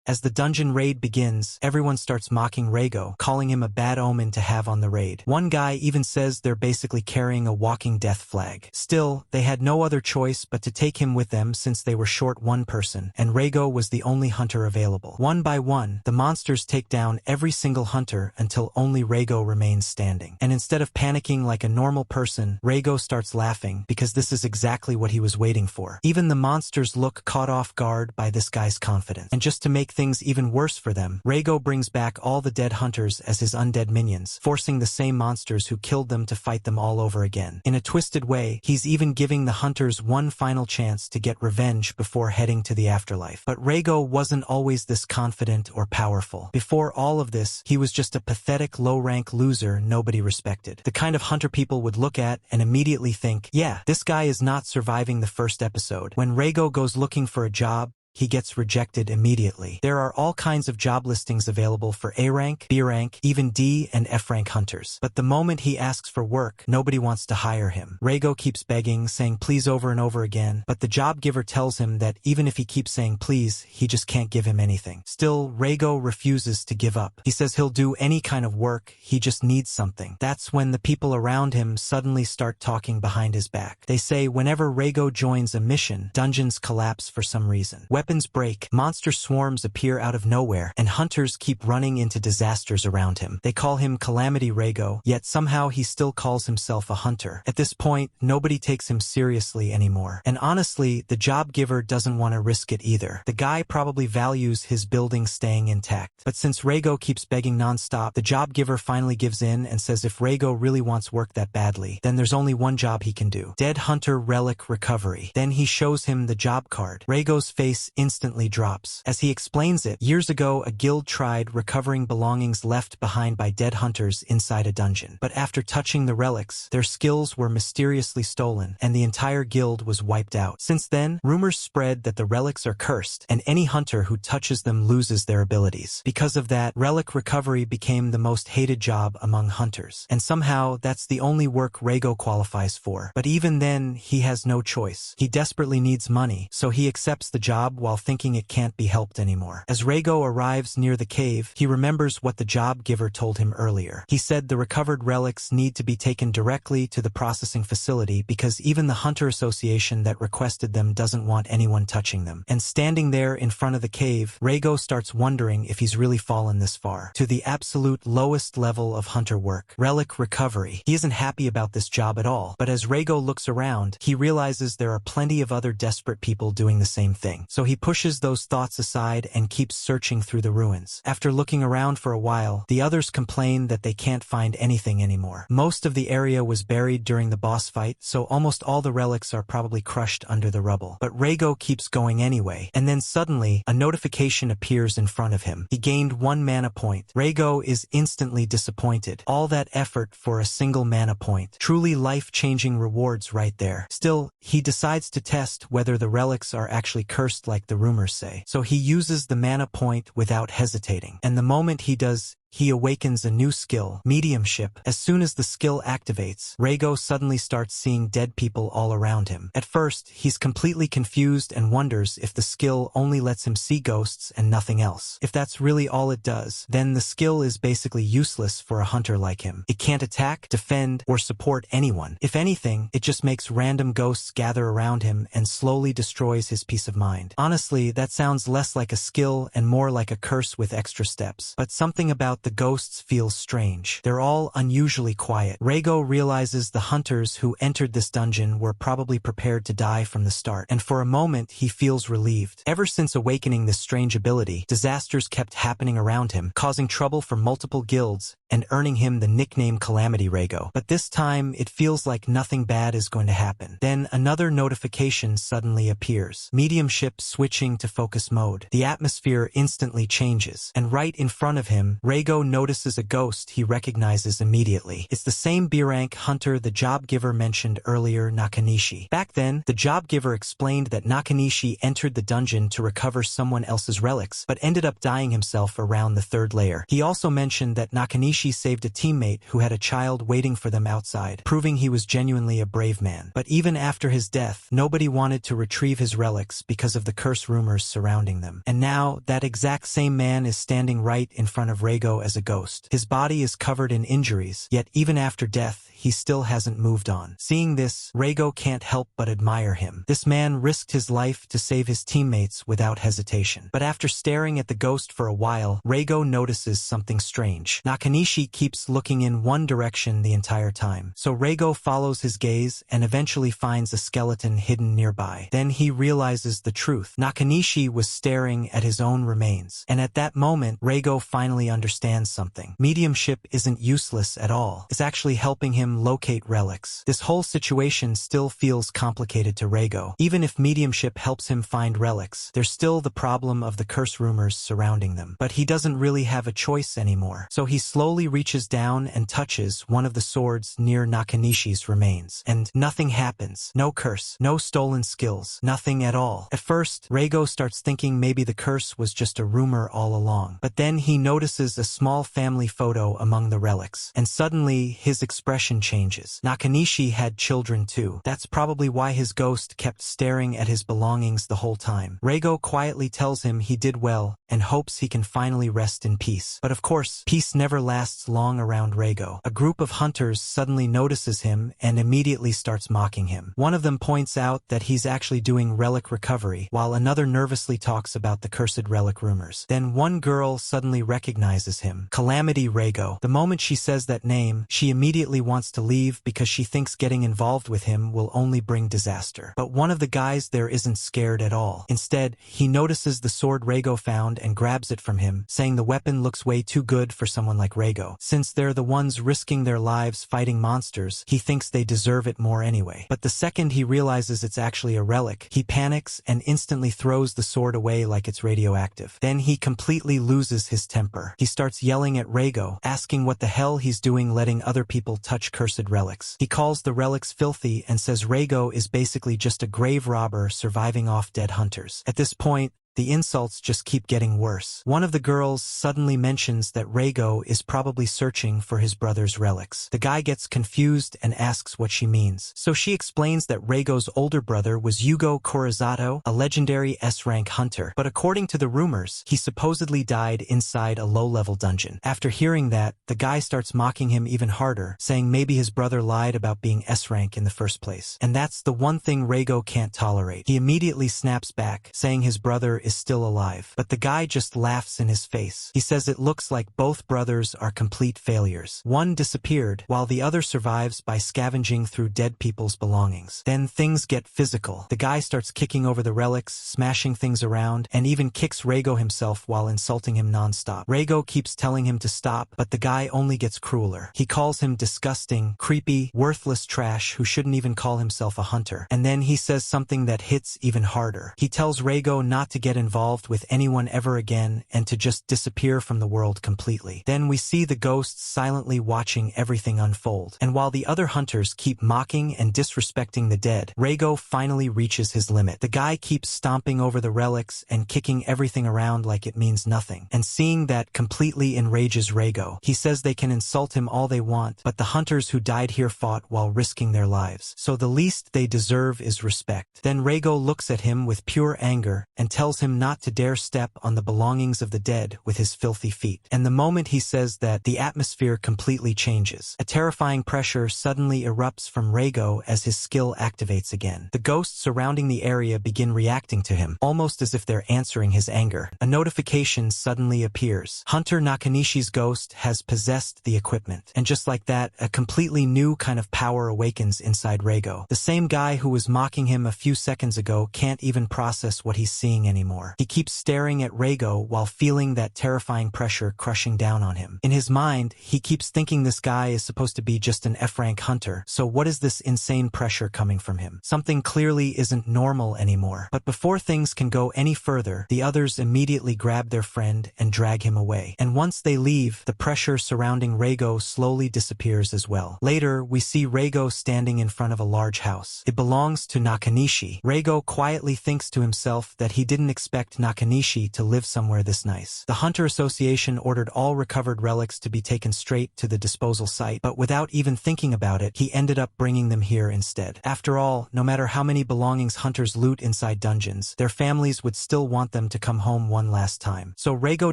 As the dungeon raid begins, everyone starts mocking Reigo, calling him a bad omen to have on the raid. One guy even says they're basically carrying a walking death flag. Still, they had no other choice but to take him with them since they were short one person, and Reigo was the only hunter available. One by one, the monsters take down every single hunter until only Reigo remains standing. And instead of panicking like a normal person, Reigo starts laughing because this is exactly what he was waiting for. Even the monsters look caught off guard by this guy's confidence. And just to make things even worse for them, Reigo brings back all the dead hunters as his undead minions, forcing the same monsters who killed them to fight them all over again. In a twisted way, he's even giving the hunters one final chance to get revenge before heading to the afterlife. But Reigo wasn't always this confident or powerful. Before all of this, he was just a pathetic low-rank loser nobody respected. The kind of hunter people would look at and immediately think, yeah, this guy is not surviving the first episode. When Reigo goes looking for a job, he gets rejected immediately. There are all kinds of job listings available for A rank, B rank, even D and F rank hunters. But the moment he asks for work, nobody wants to hire him. Reigo keeps begging, saying please over and over again, but the job giver tells him that even if he keeps saying please, he just can't give him anything. Still, Reigo refuses to give up. He says he'll do any kind of work, he just needs something. That's when the people around him suddenly start talking behind his back. They say whenever Reigo joins a mission, dungeons collapse for some reason. Weapons break, monster swarms appear out of nowhere, and hunters keep running into disasters around him. They call him Calamity Reigo, yet somehow he still calls himself a hunter. At this point, nobody takes him seriously anymore. And honestly, the job giver doesn't want to risk it either. The guy probably values his building staying intact. But since Reigo keeps begging non-stop, the job giver finally gives in and says if Reigo really wants work that badly, then there's only one job he can do. Dead Hunter Relic Recovery. Then he shows him the job card. Reigo's face instantly drops. As he explains it, years ago a guild tried recovering belongings left behind by dead hunters inside a dungeon. But after touching the relics, their skills were mysteriously stolen, and the entire guild was wiped out. Since then, rumors spread that the relics are cursed, and any hunter who touches them loses their abilities. Because of that, relic recovery became the most hated job among hunters. And somehow, that's the only work Reigo qualifies for. But even then, he has no choice. He desperately needs money, so he accepts the job while thinking it can't be helped anymore. As Reigo arrives near the cave, he remembers what the job giver told him earlier. He said the recovered relics need to be taken directly to the processing facility because even the Hunter Association that requested them doesn't want anyone touching them. And standing there in front of the cave, Reigo starts wondering if he's really fallen this far, to the absolute lowest level of hunter work, relic recovery. He isn't happy about this job at all, but as Reigo looks around, he realizes there are plenty of other desperate people doing the same thing. So he pushes those thoughts aside and keeps searching through the ruins. After looking around for a while, the others complain that they can't find anything anymore. Most of the area was buried during the boss fight, so almost all the relics are probably crushed under the rubble. But Reigo keeps going anyway, and then suddenly, a notification appears in front of him. He gained 1 mana point. Reigo is instantly disappointed. All that effort for a single mana point. Truly life-changing rewards right there. Still, he decides to test whether the relics are actually cursed like the rumors say. So he uses the mana point without hesitating. And the moment he does, he awakens a new skill, mediumship. As soon as the skill activates, Reigo suddenly starts seeing dead people all around him. At first, he's completely confused and wonders if the skill only lets him see ghosts and nothing else. If that's really all it does, then the skill is basically useless for a hunter like him. It can't attack, defend, or support anyone. If anything, it just makes random ghosts gather around him and slowly destroys his peace of mind. Honestly, that sounds less like a skill and more like a curse with extra steps. But something about the ghosts feels strange. They're all unusually quiet. Reigo realizes the hunters who entered this dungeon were probably prepared to die from the start, and for a moment he feels relieved. Ever since awakening this strange ability, disasters kept happening around him, causing trouble for multiple guilds and earning him the nickname Calamity Reigo. But this time, it feels like nothing bad is going to happen. Then another notification suddenly appears. Mediumship switching to focus mode. The atmosphere instantly changes, and right in front of him, Reigo Reigo notices a ghost he recognizes immediately. It's the same B-rank hunter the job giver mentioned earlier, Nakanishi. Back then, the job giver explained that Nakanishi entered the dungeon to recover someone else's relics, but ended up dying himself around the 3rd layer. He also mentioned that Nakanishi saved a teammate who had a child waiting for them outside, proving he was genuinely a brave man. But even after his death, nobody wanted to retrieve his relics because of the curse rumors surrounding them. And now, that exact same man is standing right in front of Reigo as a ghost. His body is covered in injuries, yet even after death, he still hasn't moved on. Seeing this, Reigo can't help but admire him. This man risked his life to save his teammates without hesitation. But after staring at the ghost for a while, Reigo notices something strange. Nakanishi keeps looking in one direction the entire time. So Reigo follows his gaze and eventually finds a skeleton hidden nearby. Then he realizes the truth. Nakanishi was staring at his own remains. And at that moment, Reigo finally understands something. Mediumship isn't useless at all. It's actually helping him locate relics. This whole situation still feels complicated to Reigo. Even if mediumship helps him find relics, there's still the problem of the curse rumors surrounding them. But he doesn't really have a choice anymore. So he slowly reaches down and touches one of the swords near Nakanishi's remains. And nothing happens. No curse, no stolen skills, nothing at all. At first, Reigo starts thinking maybe the curse was just a rumor all along. But then he notices a small family photo among the relics. And suddenly, his expression changes. Nakanishi had children too. That's probably why his ghost kept staring at his belongings the whole time. Reigo quietly tells him he did well and hopes he can finally rest in peace. But of course, peace never lasts long around Reigo. A group of hunters suddenly notices him and immediately starts mocking him. One of them points out that he's actually doing relic recovery, while another nervously talks about the cursed relic rumors. Then one girl suddenly recognizes him. Calamity Reigo. The moment she says that name, she immediately wants to leave because she thinks getting involved with him will only bring disaster. But one of the guys there isn't scared at all. Instead, he notices the sword Reigo found and grabs it from him, saying the weapon looks way too good for someone like Reigo. Since they're the ones risking their lives fighting monsters, he thinks they deserve it more anyway. But the second he realizes it's actually a relic, he panics and instantly throws the sword away like it's radioactive. Then he completely loses his temper. He starts yelling at Reigo, asking what the hell he's doing letting other people touch cursed relics. He calls the relics filthy and says Reigo is basically just a grave robber surviving off dead hunters. At this point, the insults just keep getting worse. One of the girls suddenly mentions that Reigo is probably searching for his brother's relics. The guy gets confused and asks what she means. So she explains that Reigo's older brother was Yugo Korizato, a legendary S-rank hunter. But according to the rumors, he supposedly died inside a low-level dungeon. After hearing that, the guy starts mocking him even harder, saying maybe his brother lied about being S-rank in the first place. And that's the one thing Reigo can't tolerate. He immediately snaps back, saying his brother is still alive. But the guy just laughs in his face. He says it looks like both brothers are complete failures. One disappeared, while the other survives by scavenging through dead people's belongings. Then things get physical. The guy starts kicking over the relics, smashing things around, and even kicks Reigo himself while insulting him non-stop. Reigo keeps telling him to stop, but the guy only gets crueler. He calls him disgusting, creepy, worthless trash who shouldn't even call himself a hunter. And then he says something that hits even harder. He tells Reigo not to get involved with anyone ever again and to just disappear from the world completely. Then we see the ghosts silently watching everything unfold. And while the other hunters keep mocking and disrespecting the dead, Reigo finally reaches his limit. The guy keeps stomping over the relics and kicking everything around like it means nothing. And seeing that completely enrages Reigo. He says they can insult him all they want, but the hunters who died here fought while risking their lives. So the least they deserve is respect. Then Reigo looks at him with pure anger and tells him not to dare step on the belongings of the dead with his filthy feet. And the moment he says that, the atmosphere completely changes. A terrifying pressure suddenly erupts from Reigo as his skill activates again. The ghosts surrounding the area begin reacting to him, almost as if they're answering his anger. A notification suddenly appears. Hunter Nakanishi's ghost has possessed the equipment. And just like that, a completely new kind of power awakens inside Reigo. The same guy who was mocking him a few seconds ago can't even process what he's seeing anymore. anymore. He keeps staring at Reigo while feeling that terrifying pressure crushing down on him. In his mind, he keeps thinking this guy is supposed to be just an F-rank hunter, so what is this insane pressure coming from him? Something clearly isn't normal anymore. But before things can go any further, the others immediately grab their friend and drag him away. And once they leave, the pressure surrounding Reigo slowly disappears as well. Later, we see Reigo standing in front of a large house. It belongs to Nakanishi. Reigo quietly thinks to himself that he didn't expect Nakanishi to live somewhere this nice. The Hunter Association ordered all recovered relics to be taken straight to the disposal site, but without even thinking about it, he ended up bringing them here instead. After all, no matter how many belongings hunters loot inside dungeons, their families would still want them to come home one last time. So Reigo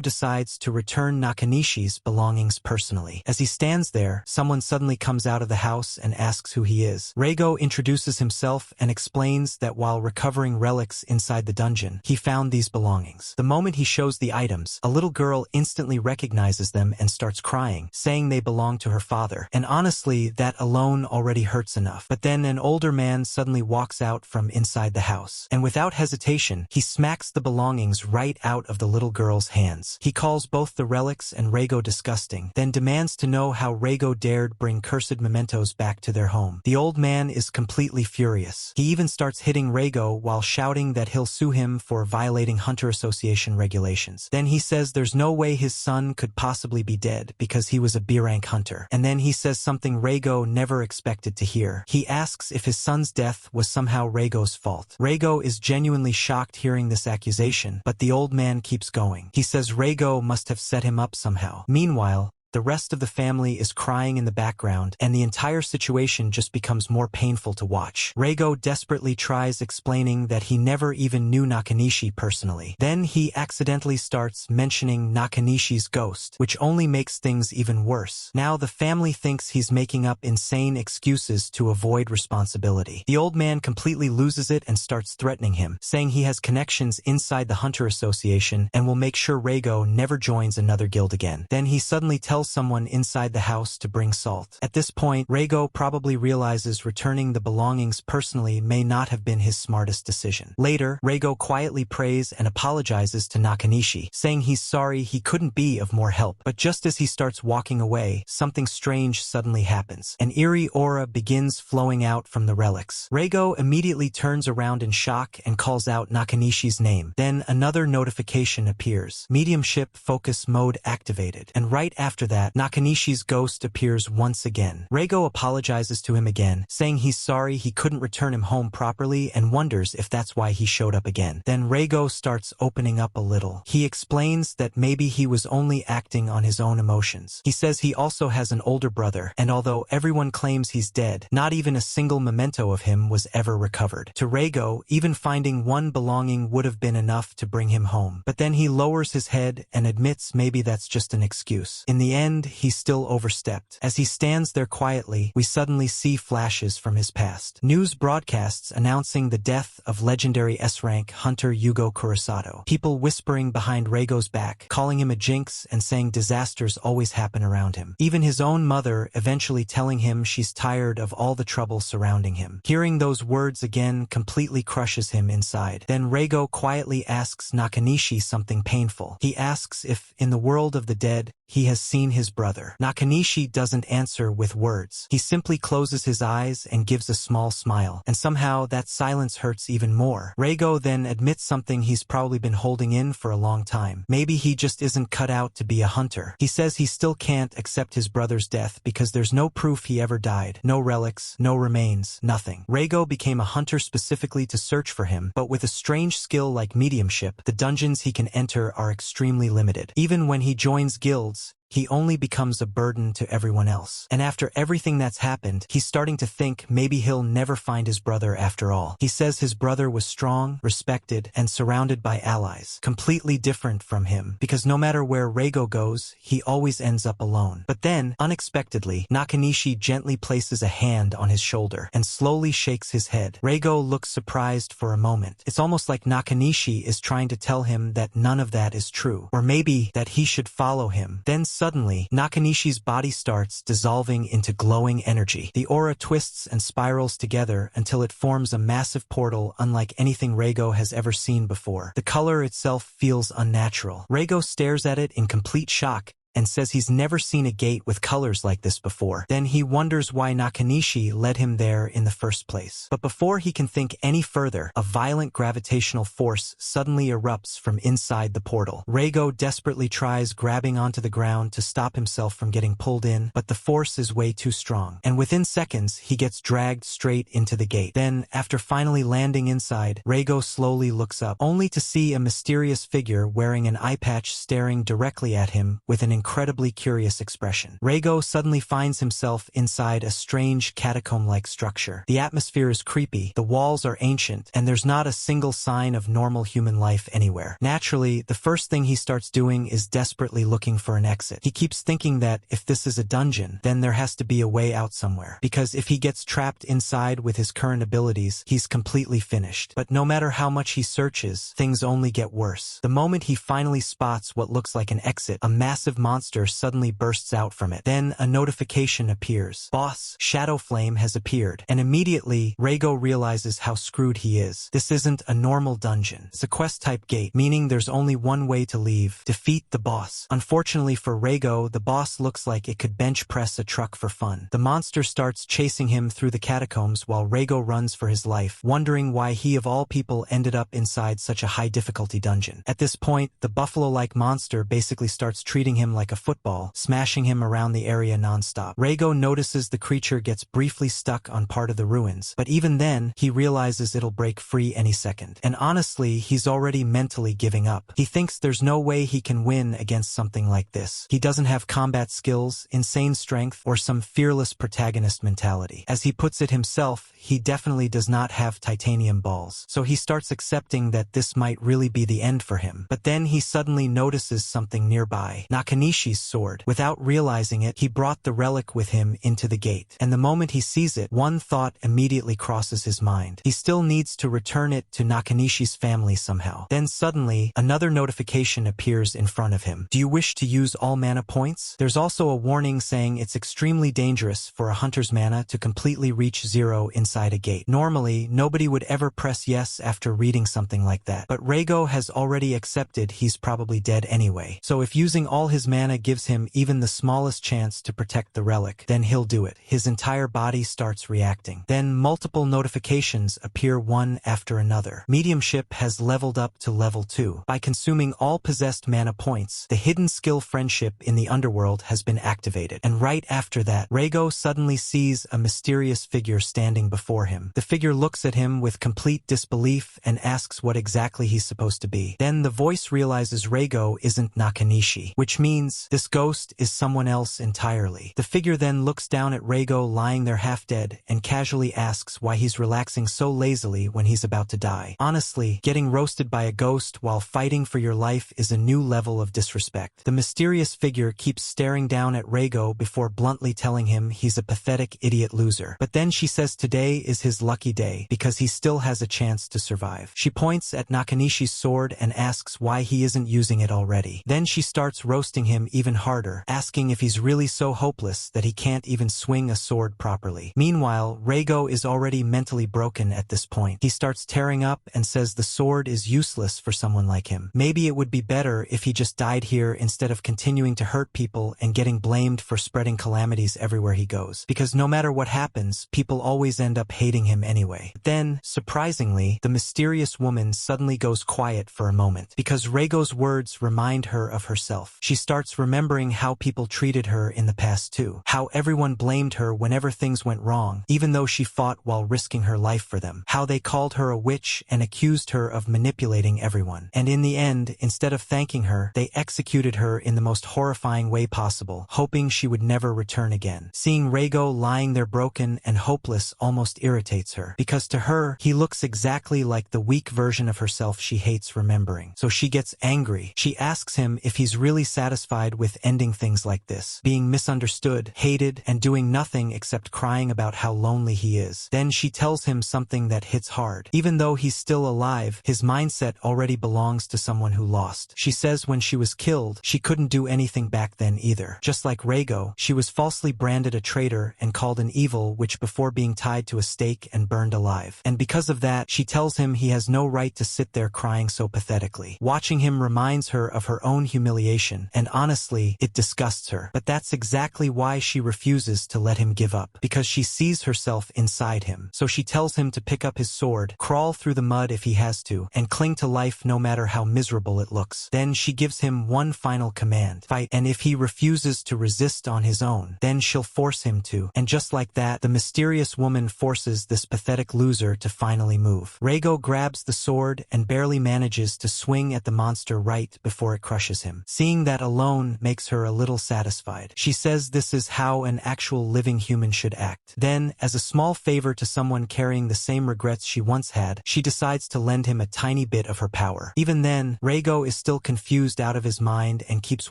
decides to return Nakanishi's belongings personally. As he stands there, someone suddenly comes out of the house and asks who he is. Reigo introduces himself and explains that while recovering relics inside the dungeon, he found these belongings. The moment he shows the items, a little girl instantly recognizes them and starts crying, saying they belong to her father. And honestly, that alone already hurts enough. But then an older man suddenly walks out from inside the house, and without hesitation, he smacks the belongings right out of the little girl's hands. He calls both the relics and Reigo disgusting, then demands to know how Reigo dared bring cursed mementos back to their home. The old man is completely furious. He even starts hitting Reigo while shouting that he'll sue him for violating Hunter Association regulations. Then he says there's no way his son could possibly be dead because he was a B-rank hunter. And then he says something Reigo never expected to hear. He asks if his son's death was somehow Reigo's fault. Reigo is genuinely shocked hearing this accusation, but the old man keeps going. He says Reigo must have set him up somehow. Meanwhile, the rest of the family is crying in the background, and the entire situation just becomes more painful to watch. Reigo desperately tries explaining that he never even knew Nakanishi personally. Then he accidentally starts mentioning Nakanishi's ghost, which only makes things even worse. Now the family thinks he's making up insane excuses to avoid responsibility. The old man completely loses it and starts threatening him, saying he has connections inside the Hunter Association and will make sure Reigo never joins another guild again. Then he suddenly tells someone inside the house to bring salt. At this point, Reigo probably realizes returning the belongings personally may not have been his smartest decision. Later, Reigo quietly prays and apologizes to Nakanishi, saying he's sorry he couldn't be of more help. But just as he starts walking away, something strange suddenly happens. An eerie aura begins flowing out from the relics. Reigo immediately turns around in shock and calls out Nakanishi's name. Then another notification appears. Mediumship focus mode activated. And right after that, Nakanishi's ghost appears once again. Reigo apologizes to him again, saying he's sorry he couldn't return him home properly and wonders if that's why he showed up again. Then Reigo starts opening up a little. He explains that maybe he was only acting on his own emotions. He says he also has an older brother, and although everyone claims he's dead, not even a single memento of him was ever recovered. To Reigo, even finding one belonging would have been enough to bring him home. But then he lowers his head and admits maybe that's just an excuse. In the end, he still overstepped. As he stands there quietly, we suddenly see flashes from his past. News broadcasts announcing the death of legendary S-rank hunter Yugo Kurosato. People whispering behind Reigo's back, calling him a jinx and saying disasters always happen around him. Even his own mother eventually telling him she's tired of all the trouble surrounding him. Hearing those words again completely crushes him inside. Then Reigo quietly asks Nakanishi something painful. He asks if, in the world of the dead, he has seen his brother. Nakanishi doesn't answer with words. He simply closes his eyes and gives a small smile, and somehow that silence hurts even more. Reigo then admits something he's probably been holding in for a long time. Maybe he just isn't cut out to be a hunter. He says he still can't accept his brother's death because there's no proof he ever died. No relics, no remains, nothing. Reigo became a hunter specifically to search for him, but with a strange skill like mediumship, the dungeons he can enter are extremely limited. Even when he joins guilds, he only becomes a burden to everyone else. And after everything that's happened, he's starting to think maybe he'll never find his brother after all. He says his brother was strong, respected, and surrounded by allies, completely different from him, because no matter where Reigo goes, he always ends up alone. But then, unexpectedly, Nakanishi gently places a hand on his shoulder and slowly shakes his head. Reigo looks surprised for a moment. It's almost like Nakanishi is trying to tell him that none of that is true, or maybe that he should follow him. Then suddenly, Nakanishi's body starts dissolving into glowing energy. The aura twists and spirals together until it forms a massive portal unlike anything Reigo has ever seen before. The color itself feels unnatural. Reigo stares at it in complete shock and says he's never seen a gate with colors like this before. Then he wonders why Nakanishi led him there in the first place. But before he can think any further, a violent gravitational force suddenly erupts from inside the portal. Reigo desperately tries grabbing onto the ground to stop himself from getting pulled in, but the force is way too strong. And within seconds, he gets dragged straight into the gate. Then, after finally landing inside, Reigo slowly looks up, only to see a mysterious figure wearing an eye patch staring directly at him with an incredibly curious expression. Reigo suddenly finds himself inside a strange catacomb-like structure. The atmosphere is creepy, the walls are ancient, and there's not a single sign of normal human life anywhere. Naturally, the first thing he starts doing is desperately looking for an exit. He keeps thinking that if this is a dungeon, then there has to be a way out somewhere. Because if he gets trapped inside with his current abilities, he's completely finished. But no matter how much he searches, things only get worse. The moment he finally spots what looks like an exit, a massive monster suddenly bursts out from it. Then a notification appears. Boss, Shadow Flame has appeared. And immediately, Reigo realizes how screwed he is. This isn't a normal dungeon. It's a quest-type gate, meaning there's only one way to leave: defeat the boss. Unfortunately for Reigo, the boss looks like it could bench press a truck for fun. The monster starts chasing him through the catacombs while Reigo runs for his life, wondering why he of all people ended up inside such a high-difficulty dungeon. At this point, the buffalo-like monster basically starts treating him like a football, smashing him around the area non-stop. Reigo notices the creature gets briefly stuck on part of the ruins, but even then, he realizes it'll break free any second. And honestly, he's already mentally giving up. He thinks there's no way he can win against something like this. He doesn't have combat skills, insane strength, or some fearless protagonist mentality. As he puts it himself, he definitely does not have titanium balls. So he starts accepting that this might really be the end for him. But then he suddenly notices something nearby. Nakanishi's sword. Without realizing it, he brought the relic with him into the gate. And the moment he sees it, one thought immediately crosses his mind. He still needs to return it to Nakanishi's family somehow. Then suddenly, another notification appears in front of him. Do you wish to use all mana points? There's also a warning saying it's extremely dangerous for a hunter's mana to completely reach 0 inside a gate. Normally, nobody would ever press yes after reading something like that. But Reigo has already accepted he's probably dead anyway. So if using all his mana gives him even the smallest chance to protect the relic, then he'll do it. His entire body starts reacting. Then multiple notifications appear one after another. Mediumship has leveled up to level 2. By consuming all possessed mana points, the hidden skill Friendship in the underworld has been activated. And right after that, Reigo suddenly sees a mysterious figure standing before him. The figure looks at him with complete disbelief and asks what exactly he's supposed to be. Then the voice realizes Reigo isn't Nakanishi, which means this ghost is someone else entirely. The figure then looks down at Reigo lying there half dead and casually asks why he's relaxing so lazily when he's about to die. Honestly, getting roasted by a ghost while fighting for your life is a new level of disrespect. The mysterious figure keeps staring down at Reigo before bluntly telling him he's a pathetic idiot loser. But then she says today is his lucky day because he still has a chance to survive. She points at Nakanishi's sword and asks why he isn't using it already. Then she starts roasting him even harder, asking if he's really so hopeless that he can't even swing a sword properly. Meanwhile, Reigo is already mentally broken at this point. He starts tearing up and says the sword is useless for someone like him. Maybe it would be better if he just died here instead of continuing to hurt people and getting blamed for spreading calamities everywhere he goes. Because no matter what happens, people always end up hating him anyway. But then, surprisingly, the mysterious woman suddenly goes quiet for a moment because Reigo's words remind her of herself. She starts remembering how people treated her in the past too. How everyone blamed her whenever things went wrong, even though she fought while risking her life for them. How they called her a witch and accused her of manipulating everyone. And in the end, instead of thanking her, they executed her in the most horrifying way possible, hoping she would never return again. Seeing Reigo lying there broken and hopeless almost irritates her, because to her, he looks exactly like the weak version of herself she hates remembering. So she gets angry. She asks him if he's really satisfied satisfied with ending things like this, being misunderstood, hated, and doing nothing except crying about how lonely he is. Then she tells him something that hits hard. Even though he's still alive, his mindset already belongs to someone who lost. She says when she was killed, she couldn't do anything back then either. Just like Reigo, she was falsely branded a traitor and called an evil witch before being tied to a stake and burned alive. And because of that, she tells him he has no right to sit there crying so pathetically. Watching him reminds her of her own humiliation, and honestly, it disgusts her. But that's exactly why she refuses to let him give up, because she sees herself inside him. So she tells him to pick up his sword, crawl through the mud if he has to, and cling to life no matter how miserable it looks. Then she gives him one final command: fight, and if he refuses to resist on his own, then she'll force him to. And just like that, the mysterious woman forces this pathetic loser to finally move. Reigo grabs the sword and barely manages to swing at the monster right before it crushes him. Seeing that alone makes her a little satisfied. She says this is how an actual living human should act. Then, as a small favor to someone carrying the same regrets she once had, she decides to lend him a tiny bit of her power. Even then, Reigo is still confused out of his mind and keeps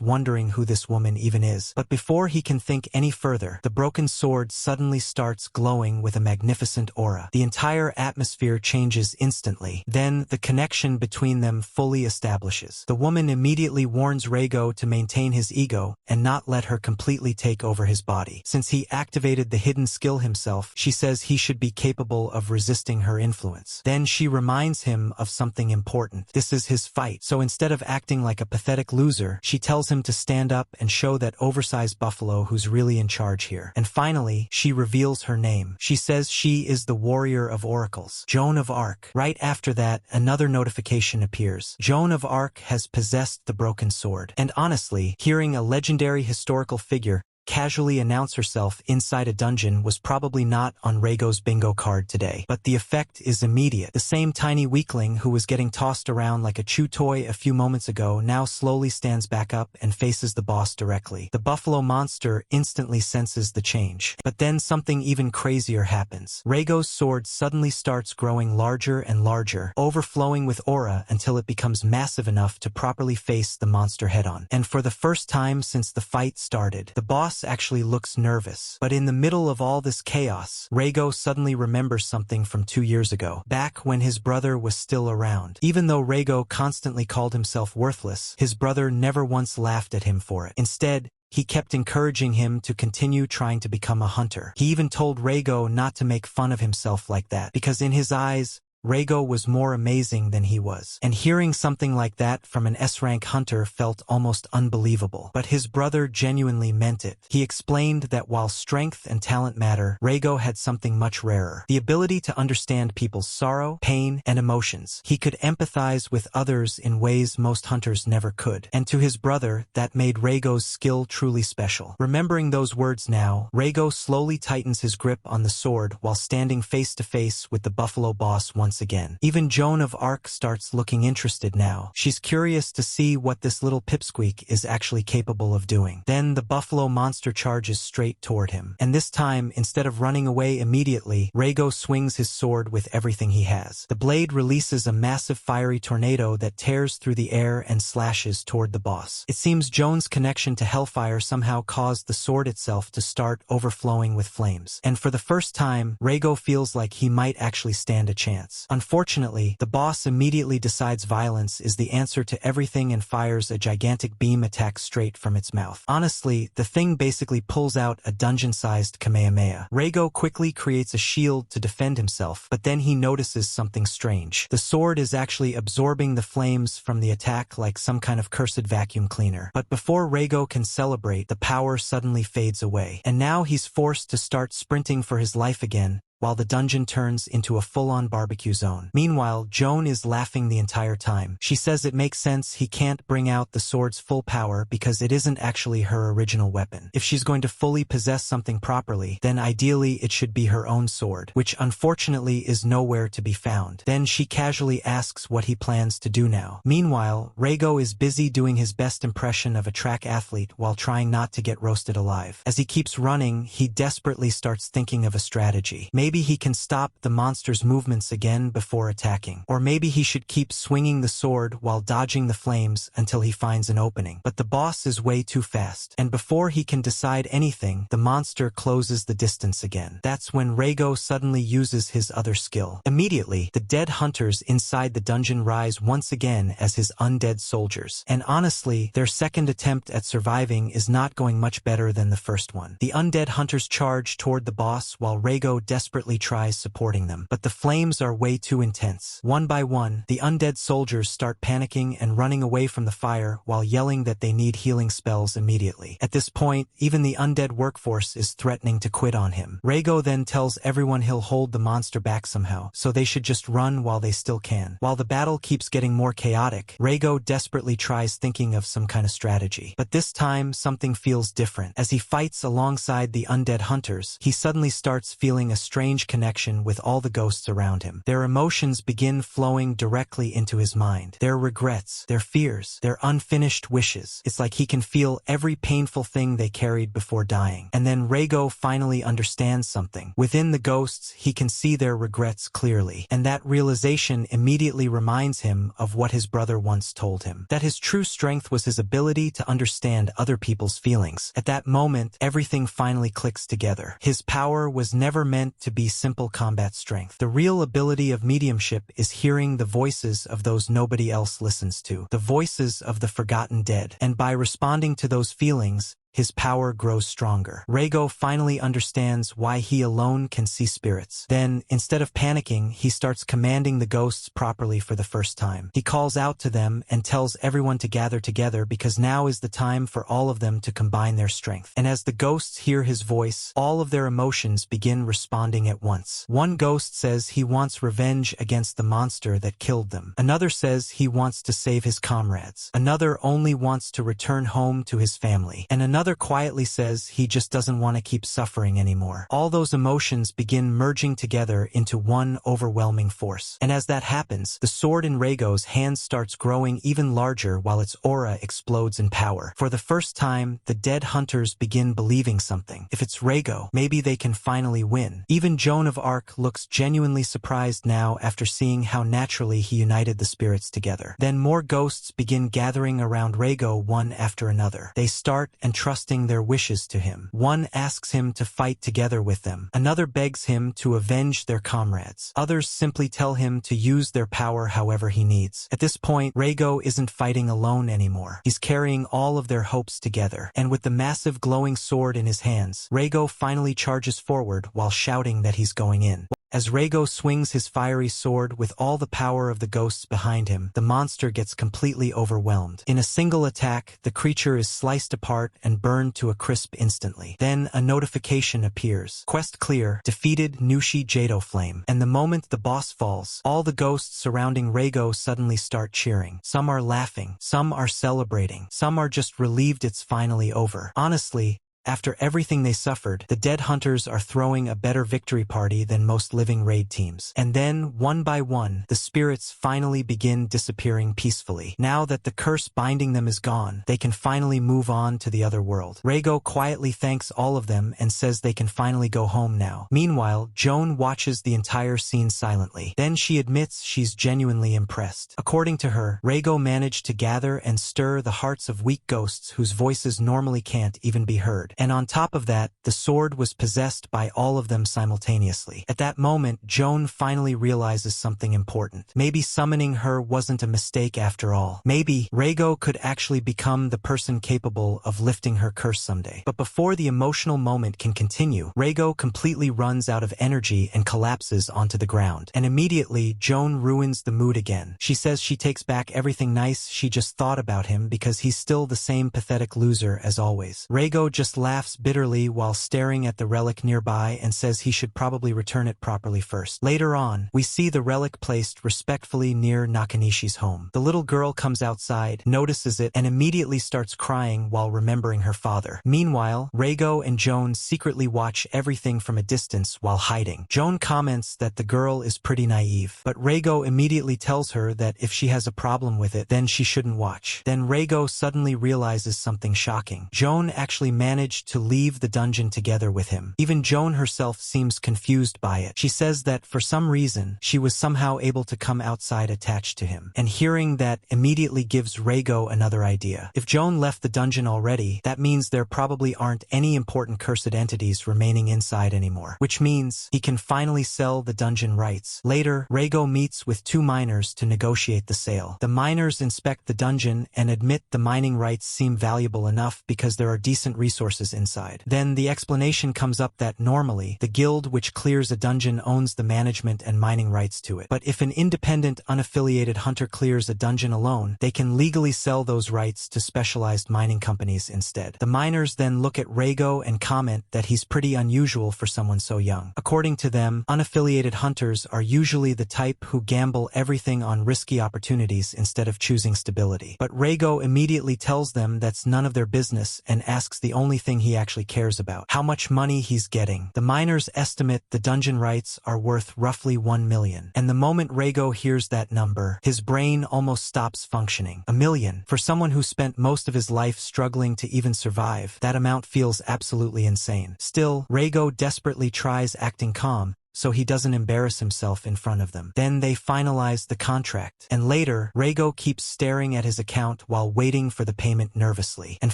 wondering who this woman even is. But before he can think any further, the broken sword suddenly starts glowing with a magnificent aura. The entire atmosphere changes instantly. Then, the connection between them fully establishes. The woman immediately warns Reigo to maintain his ego and not let her completely take over his body. Since he activated the hidden skill himself, she says he should be capable of resisting her influence. Then she reminds him of something important. This is his fight. So instead of acting like a pathetic loser, she tells him to stand up and show that oversized buffalo who's really in charge here. And finally, she reveals her name. She says she is the warrior of oracles, Joan of Arc. Right after that, another notification appears. Joan of Arc has possessed the broken sword. And honestly, hearing a legendary historical figure casually announce herself inside a dungeon was probably not on Reigo's bingo card today. But the effect is immediate. The same tiny weakling who was getting tossed around like a chew toy a few moments ago now slowly stands back up and faces the boss directly. The buffalo monster instantly senses the change. But then something even crazier happens. Reigo's sword suddenly starts growing larger and larger, overflowing with aura until it becomes massive enough to properly face the monster head-on. And for the first time since the fight started, the boss actually looks nervous. But in the middle of all this chaos, Reigo suddenly remembers something from 2 years ago, back when his brother was still around. Even though Reigo constantly called himself worthless, his brother never once laughed at him for it. Instead, he kept encouraging him to continue trying to become a hunter. He even told Reigo not to make fun of himself like that, because in his eyes, Reigo was more amazing than he was. And hearing something like that from an S-rank hunter felt almost unbelievable. But his brother genuinely meant it. He explained that while strength and talent matter, Reigo had something much rarer: the ability to understand people's sorrow, pain, and emotions. He could empathize with others in ways most hunters never could. And to his brother, that made Reigo's skill truly special. Remembering those words now, Reigo slowly tightens his grip on the sword while standing face to face with the buffalo boss once again. Even Joan of Arc starts looking interested now. She's curious to see what this little pipsqueak is actually capable of doing. Then the buffalo monster charges straight toward him. And this time, instead of running away immediately, Reigo swings his sword with everything he has. The blade releases a massive fiery tornado that tears through the air and slashes toward the boss. It seems Joan's connection to Hellfire somehow caused the sword itself to start overflowing with flames. And for the first time, Reigo feels like he might actually stand a chance. Unfortunately, the boss immediately decides violence is the answer to everything and fires a gigantic beam attack straight from its mouth. Honestly, the thing basically pulls out a dungeon-sized Kamehameha. Reigo quickly creates a shield to defend himself, but then he notices something strange. The sword is actually absorbing the flames from the attack like some kind of cursed vacuum cleaner. But before Reigo can celebrate, the power suddenly fades away. And now he's forced to start sprinting for his life again, while the dungeon turns into a full-on barbecue zone. Meanwhile, Joan is laughing the entire time. She says it makes sense he can't bring out the sword's full power because it isn't actually her original weapon. If she's going to fully possess something properly, then ideally it should be her own sword, which unfortunately is nowhere to be found. Then she casually asks what he plans to do now. Meanwhile, Reigo is busy doing his best impression of a track athlete while trying not to get roasted alive. As he keeps running, he desperately starts thinking of a strategy. maybe he can stop the monster's movements again before attacking. Or maybe he should keep swinging the sword while dodging the flames until he finds an opening. But the boss is way too fast, and before he can decide anything, the monster closes the distance again. That's when Reigo suddenly uses his other skill. Immediately, the dead hunters inside the dungeon rise once again as his undead soldiers. And honestly, their second attempt at surviving is not going much better than the first one. The undead hunters charge toward the boss while Reigo desperately tries supporting them. But the flames are way too intense. One by one, the undead soldiers start panicking and running away from the fire while yelling that they need healing spells immediately. At this point, even the undead workforce is threatening to quit on him. Reigo then tells everyone he'll hold the monster back somehow, so they should just run while they still can. While the battle keeps getting more chaotic, Reigo desperately tries thinking of some kind of strategy. But this time, something feels different. As he fights alongside the undead hunters, he suddenly starts feeling a strange connection with all the ghosts around him. Their emotions begin flowing directly into his mind. Their regrets, their fears, their unfinished wishes. It's like he can feel every painful thing they carried before dying. And then Reigo finally understands something. Within the ghosts, he can see their regrets clearly. And that realization immediately reminds him of what his brother once told him. That his true strength was his ability to understand other people's feelings. At that moment, everything finally clicks together. His power was never meant to be simple combat strength. The real ability of mediumship is hearing the voices of those nobody else listens to. The voices of the forgotten dead. And by responding to those feelings, his power grows stronger. Reigo finally understands why he alone can see spirits. Then, instead of panicking, he starts commanding the ghosts properly for the first time. He calls out to them and tells everyone to gather together because now is the time for all of them to combine their strength. And as the ghosts hear his voice, all of their emotions begin responding at once. One ghost says he wants revenge against the monster that killed them. Another says he wants to save his comrades. Another only wants to return home to his family. And another quietly says he just doesn't want to keep suffering anymore. All those emotions begin merging together into one overwhelming force. And as that happens, the sword in Reigo's hand starts growing even larger while its aura explodes in power. For the first time, the dead hunters begin believing something. If it's Reigo, maybe they can finally win. Even Joan of Arc looks genuinely surprised now after seeing how naturally he united the spirits together. Then more ghosts begin gathering around Reigo one after another. They start entrusting their wishes to him. One asks him to fight together with them. Another begs him to avenge their comrades. Others simply tell him to use their power however he needs. At this point, Reigo isn't fighting alone anymore. He's carrying all of their hopes together. And with the massive glowing sword in his hands, Reigo finally charges forward while shouting that he's going in. As Reigo swings his fiery sword with all the power of the ghosts behind him, the monster gets completely overwhelmed. In a single attack, the creature is sliced apart and burned to a crisp instantly. Then a notification appears. Quest clear, defeated Nushi Jado Flame. And the moment the boss falls, all the ghosts surrounding Reigo suddenly start cheering. Some are laughing, some are celebrating, some are just relieved it's finally over. Honestly, after everything they suffered, the dead hunters are throwing a better victory party than most living raid teams. And then, one by one, the spirits finally begin disappearing peacefully. Now that the curse binding them is gone, they can finally move on to the other world. Reigo quietly thanks all of them and says they can finally go home now. Meanwhile, Joan watches the entire scene silently. Then she admits she's genuinely impressed. According to her, Reigo managed to gather and stir the hearts of weak ghosts whose voices normally can't even be heard. And on top of that, the sword was possessed by all of them simultaneously. At that moment, Joan finally realizes something important. Maybe summoning her wasn't a mistake after all. Maybe Reigo could actually become the person capable of lifting her curse someday. But before the emotional moment can continue, Reigo completely runs out of energy and collapses onto the ground. And immediately, Joan ruins the mood again. She says she takes back everything nice she just thought about him because he's still the same pathetic loser as always. Reigo just laughs bitterly while staring at the relic nearby and says he should probably return it properly first. Later on, we see the relic placed respectfully near Nakanishi's home. The little girl comes outside, notices it, and immediately starts crying while remembering her father. Meanwhile, Reigo and Joan secretly watch everything from a distance while hiding. Joan comments that the girl is pretty naive, but Reigo immediately tells her that if she has a problem with it, then she shouldn't watch. Then Reigo suddenly realizes something shocking. Joan actually managed manage to leave the dungeon together with him. Even Joan herself seems confused by it. She says that for some reason, she was somehow able to come outside attached to him. And hearing that immediately gives Reigo another idea. If Joan left the dungeon already, that means there probably aren't any important cursed entities remaining inside anymore. Which means he can finally sell the dungeon rights. Later, Reigo meets with two miners to negotiate the sale. The miners inspect the dungeon and admit the mining rights seem valuable enough because there are decent resources inside. Then the explanation comes up that normally, the guild which clears a dungeon owns the management and mining rights to it. But if an independent, unaffiliated hunter clears a dungeon alone, they can legally sell those rights to specialized mining companies instead. The miners then look at Reigo and comment that he's pretty unusual for someone so young. According to them, unaffiliated hunters are usually the type who gamble everything on risky opportunities instead of choosing stability. But Reigo immediately tells them that's none of their business and asks the only thing he actually cares about: how much money he's getting. The miners estimate the dungeon rights are worth roughly 1 million. And the moment Reigo hears that number, his brain almost stops functioning. 1 million. For someone who spent most of his life struggling to even survive, that amount feels absolutely insane. Still, Reigo desperately tries acting calm, so he doesn't embarrass himself in front of them. Then they finalize the contract. And later, Reigo keeps staring at his account while waiting for the payment nervously. And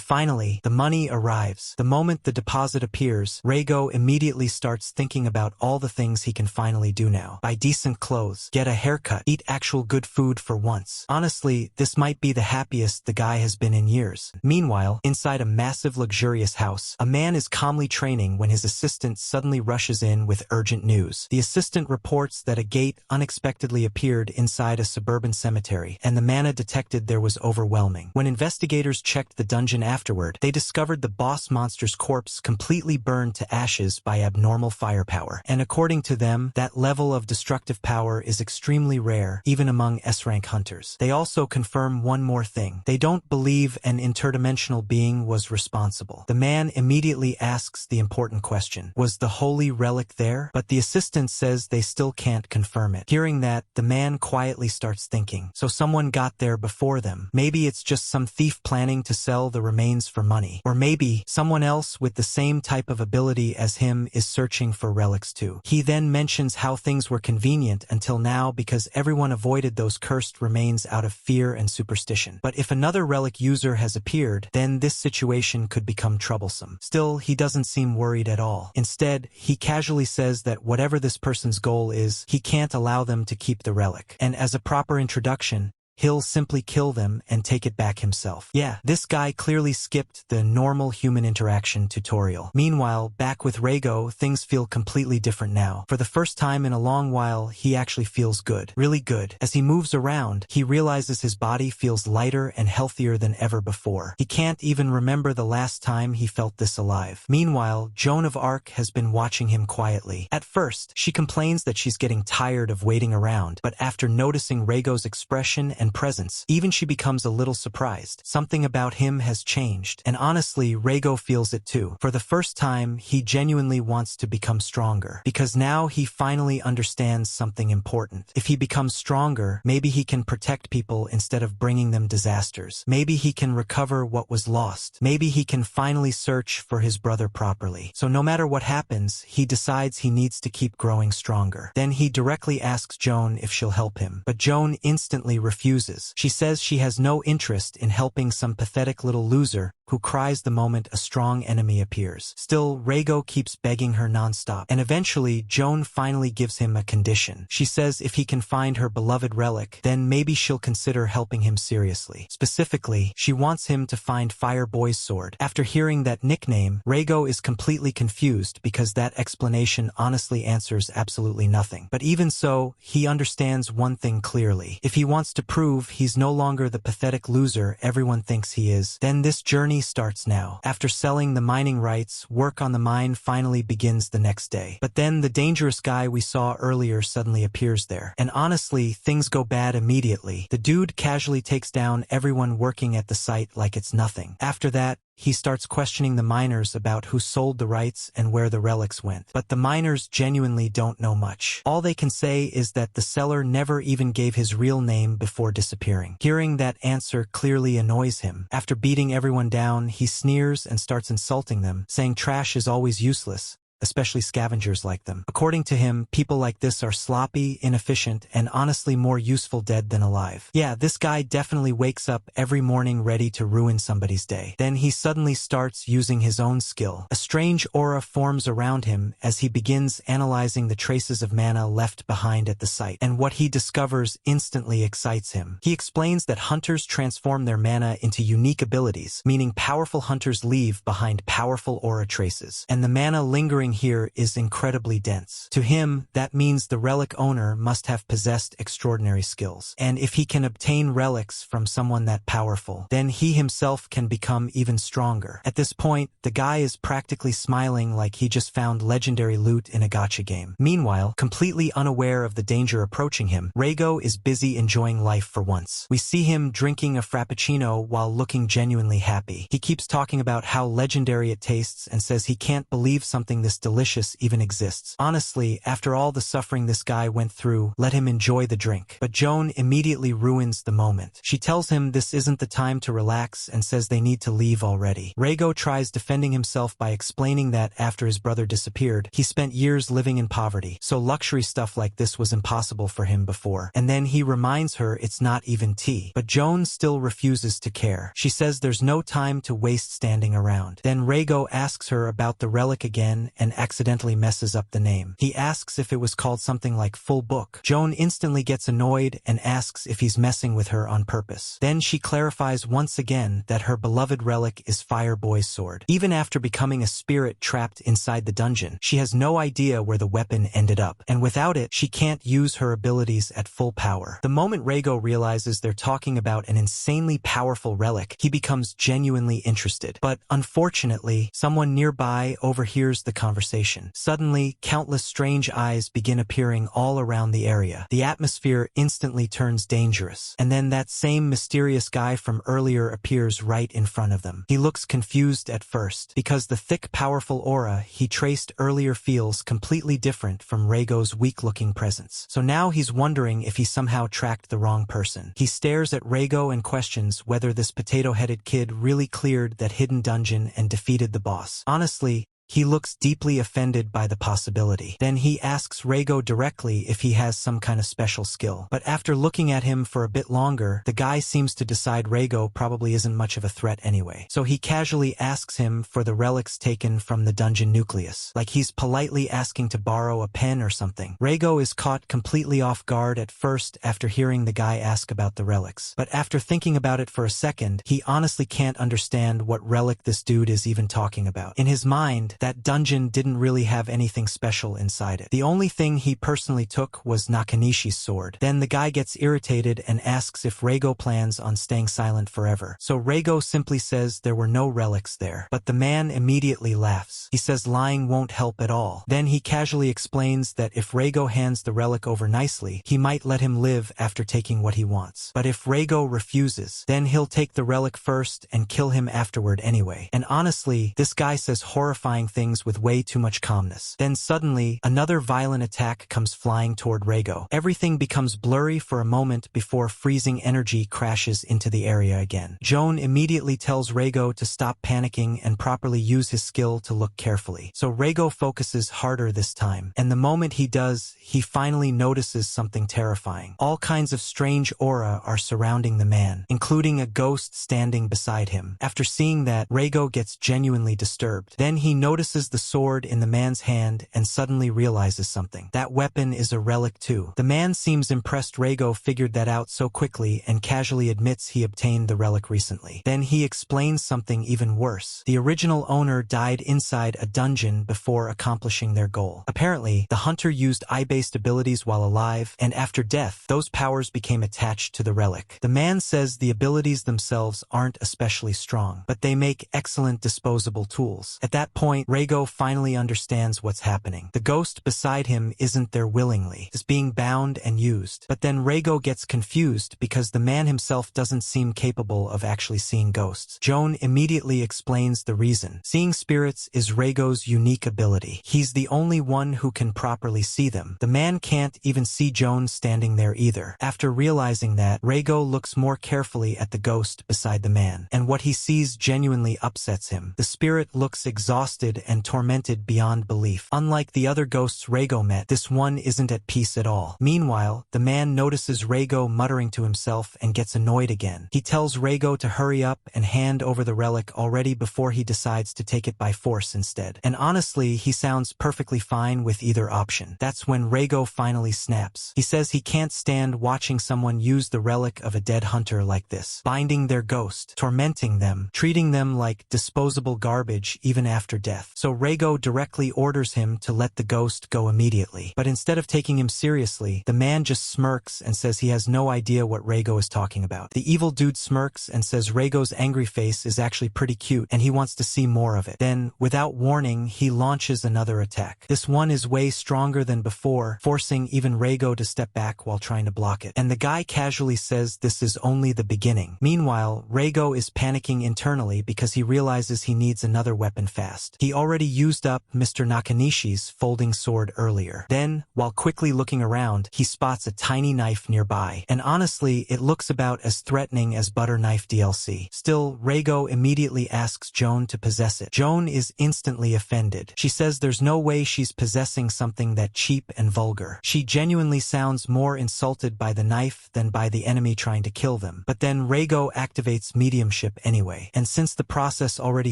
finally, the money arrives. The moment the deposit appears, Reigo immediately starts thinking about all the things he can finally do now. Buy decent clothes, get a haircut, eat actual good food for once. Honestly, this might be the happiest the guy has been in years. Meanwhile, inside a massive luxurious house, a man is calmly training when his assistant suddenly rushes in with urgent news. The assistant reports that a gate unexpectedly appeared inside a suburban cemetery, and the mana detected there was overwhelming. When investigators checked the dungeon afterward, they discovered the boss monster's corpse completely burned to ashes by abnormal firepower. And according to them, that level of destructive power is extremely rare, even among S-rank hunters. They also confirm one more thing. They don't believe an interdimensional being was responsible. The man immediately asks the important question: was the holy relic there? But the assistant says they still can't confirm it. Hearing that, the man quietly starts thinking, so someone got there before them. Maybe it's just some thief planning to sell the remains for money. Or maybe someone else with the same type of ability as him is searching for relics too. He then mentions how things were convenient until now because everyone avoided those cursed remains out of fear and superstition. But if another relic user has appeared, then this situation could become troublesome. Still, he doesn't seem worried at all. Instead, he casually says that whatever this person's goal is, he can't allow them to keep the relic. And as a proper introduction, he'll simply kill them and take it back himself. Yeah, this guy clearly skipped the normal human interaction tutorial. Meanwhile, back with Reigo, things feel completely different now. For the first time in a long while, he actually feels good. Really good. As he moves around, he realizes his body feels lighter and healthier than ever before. He can't even remember the last time he felt this alive. Meanwhile, Joan of Arc has been watching him quietly. At first, she complains that she's getting tired of waiting around, but after noticing Reigo's expression and presence, even she becomes a little surprised. Something about him has changed. And honestly, Reigo feels it too. For the first time, he genuinely wants to become stronger. Because now he finally understands something important. If he becomes stronger, maybe he can protect people instead of bringing them disasters. Maybe he can recover what was lost. Maybe he can finally search for his brother properly. So no matter what happens, he decides he needs to keep growing stronger. Then he directly asks Joan if she'll help him. But Joan instantly refuses. She says she has no interest in helping some pathetic little loser who cries the moment a strong enemy appears. Still, Reigo keeps begging her nonstop, and eventually Joan finally gives him a condition. She says if he can find her beloved relic, then maybe she'll consider helping him seriously. Specifically, she wants him to find Fireboy's sword. After hearing that nickname, Reigo is completely confused because that explanation honestly answers absolutely nothing. But even so, he understands one thing clearly. If he wants to prove he's no longer the pathetic loser everyone thinks he is, then this journey starts now. After selling the mining rights, work on the mine finally begins the next day. But then the dangerous guy we saw earlier suddenly appears there. And honestly, things go bad immediately. The dude casually takes down everyone working at the site like it's nothing. After that, he starts questioning the miners about who sold the rights and where the relics went. But the miners genuinely don't know much. All they can say is that the seller never even gave his real name before disappearing. Hearing that answer clearly annoys him. After beating everyone down, he sneers and starts insulting them, saying trash is always useless, especially scavengers like them. According to him, people like this are sloppy, inefficient, and honestly more useful dead than alive. Yeah, this guy definitely wakes up every morning ready to ruin somebody's day. Then he suddenly starts using his own skill. A strange aura forms around him as he begins analyzing the traces of mana left behind at the site, and what he discovers instantly excites him. He explains that hunters transform their mana into unique abilities, meaning powerful hunters leave behind powerful aura traces, and the mana lingering here is incredibly dense. To him, that means the relic owner must have possessed extraordinary skills. And if he can obtain relics from someone that powerful, then he himself can become even stronger. At this point, the guy is practically smiling like he just found legendary loot in a gacha game. Meanwhile, completely unaware of the danger approaching him, Reigo is busy enjoying life for once. We see him drinking a frappuccino while looking genuinely happy. He keeps talking about how legendary it tastes and says he can't believe something this delicious even exists. Honestly, after all the suffering this guy went through, let him enjoy the drink. But Joan immediately ruins the moment. She tells him this isn't the time to relax and says they need to leave already. Reigo tries defending himself by explaining that after his brother disappeared, he spent years living in poverty, so luxury stuff like this was impossible for him before. And then he reminds her it's not even tea. But Joan still refuses to care. She says there's no time to waste standing around. Then Reigo asks her about the relic again and accidentally messes up the name. He asks if it was called something like Full Book. Joan instantly gets annoyed and asks if he's messing with her on purpose. Then she clarifies once again that her beloved relic is Fireboy's sword. Even after becoming a spirit trapped inside the dungeon, she has no idea where the weapon ended up, and without it, she can't use her abilities at full power. The moment Reigo realizes they're talking about an insanely powerful relic, he becomes genuinely interested. But unfortunately, someone nearby overhears the conversation. Suddenly, countless strange eyes begin appearing all around the area. The atmosphere instantly turns dangerous, and then that same mysterious guy from earlier appears right in front of them. He looks confused at first, because the thick, powerful aura he traced earlier feels completely different from Reigo's weak-looking presence. So now he's wondering if he somehow tracked the wrong person. He stares at Reigo and questions whether this potato-headed kid really cleared that hidden dungeon and defeated the boss. Honestly, he looks deeply offended by the possibility. Then he asks Reigo directly if he has some kind of special skill. But after looking at him for a bit longer, the guy seems to decide Reigo probably isn't much of a threat anyway. So he casually asks him for the relics taken from the dungeon nucleus, like he's politely asking to borrow a pen or something. Reigo is caught completely off guard at first after hearing the guy ask about the relics. But after thinking about it for a second, he honestly can't understand what relic this dude is even talking about. In his mind, that dungeon didn't really have anything special inside it. The only thing he personally took was Nakanishi's sword. Then the guy gets irritated and asks if Reigo plans on staying silent forever. So Reigo simply says there were no relics there. But the man immediately laughs. He says lying won't help at all. Then he casually explains that if Reigo hands the relic over nicely, he might let him live after taking what he wants. But if Reigo refuses, then he'll take the relic first and kill him afterward anyway. And honestly, this guy says horrifying things with way too much calmness. Then suddenly, another violent attack comes flying toward Reigo. Everything becomes blurry for a moment before freezing energy crashes into the area again. Joan immediately tells Reigo to stop panicking and properly use his skill to look carefully. So Reigo focuses harder this time, and the moment he does, he finally notices something terrifying. All kinds of strange aura are surrounding the man, including a ghost standing beside him. After seeing that, Reigo gets genuinely disturbed. Then he notices the sword in the man's hand and suddenly realizes something. That weapon is a relic too. The man seems impressed Reigo figured that out so quickly and casually admits he obtained the relic recently. Then he explains something even worse. The original owner died inside a dungeon before accomplishing their goal. Apparently, the hunter used eye-based abilities while alive, and after death, those powers became attached to the relic. The man says the abilities themselves aren't especially strong, but they make excellent disposable tools. At that point, point, Reigo finally understands what's happening. The ghost beside him isn't there willingly, is being bound and used. But then Reigo gets confused because the man himself doesn't seem capable of actually seeing ghosts. Joan immediately explains the reason. Seeing spirits is Reigo's unique ability. He's the only one who can properly see them. The man can't even see Joan standing there either. After realizing that, Reigo looks more carefully at the ghost beside the man, and what he sees genuinely upsets him. The spirit looks exhausted and tormented beyond belief. Unlike the other ghosts Reigo met, this one isn't at peace at all. Meanwhile, the man notices Reigo muttering to himself and gets annoyed again. He tells Reigo to hurry up and hand over the relic already before he decides to take it by force instead. And honestly, he sounds perfectly fine with either option. That's when Reigo finally snaps. He says he can't stand watching someone use the relic of a dead hunter like this, binding their ghost, tormenting them, treating them like disposable garbage even after death. So Reigo directly orders him to let the ghost go immediately. But instead of taking him seriously, the man just smirks and says he has no idea what Reigo is talking about. The evil dude smirks and says Reigo's angry face is actually pretty cute and he wants to see more of it. Then, without warning, he launches another attack. This one is way stronger than before, forcing even Reigo to step back while trying to block it. And the guy casually says this is only the beginning. Meanwhile, Reigo is panicking internally because he realizes he needs another weapon fast. He already used up Mr. Nakanishi's folding sword earlier. Then, while quickly looking around, he spots a tiny knife nearby. And honestly, it looks about as threatening as Butter Knife DLC. Still, Reigo immediately asks Joan to possess it. Joan is instantly offended. She says there's no way she's possessing something that cheap and vulgar. She genuinely sounds more insulted by the knife than by the enemy trying to kill them. But then Reigo activates mediumship anyway. And since the process already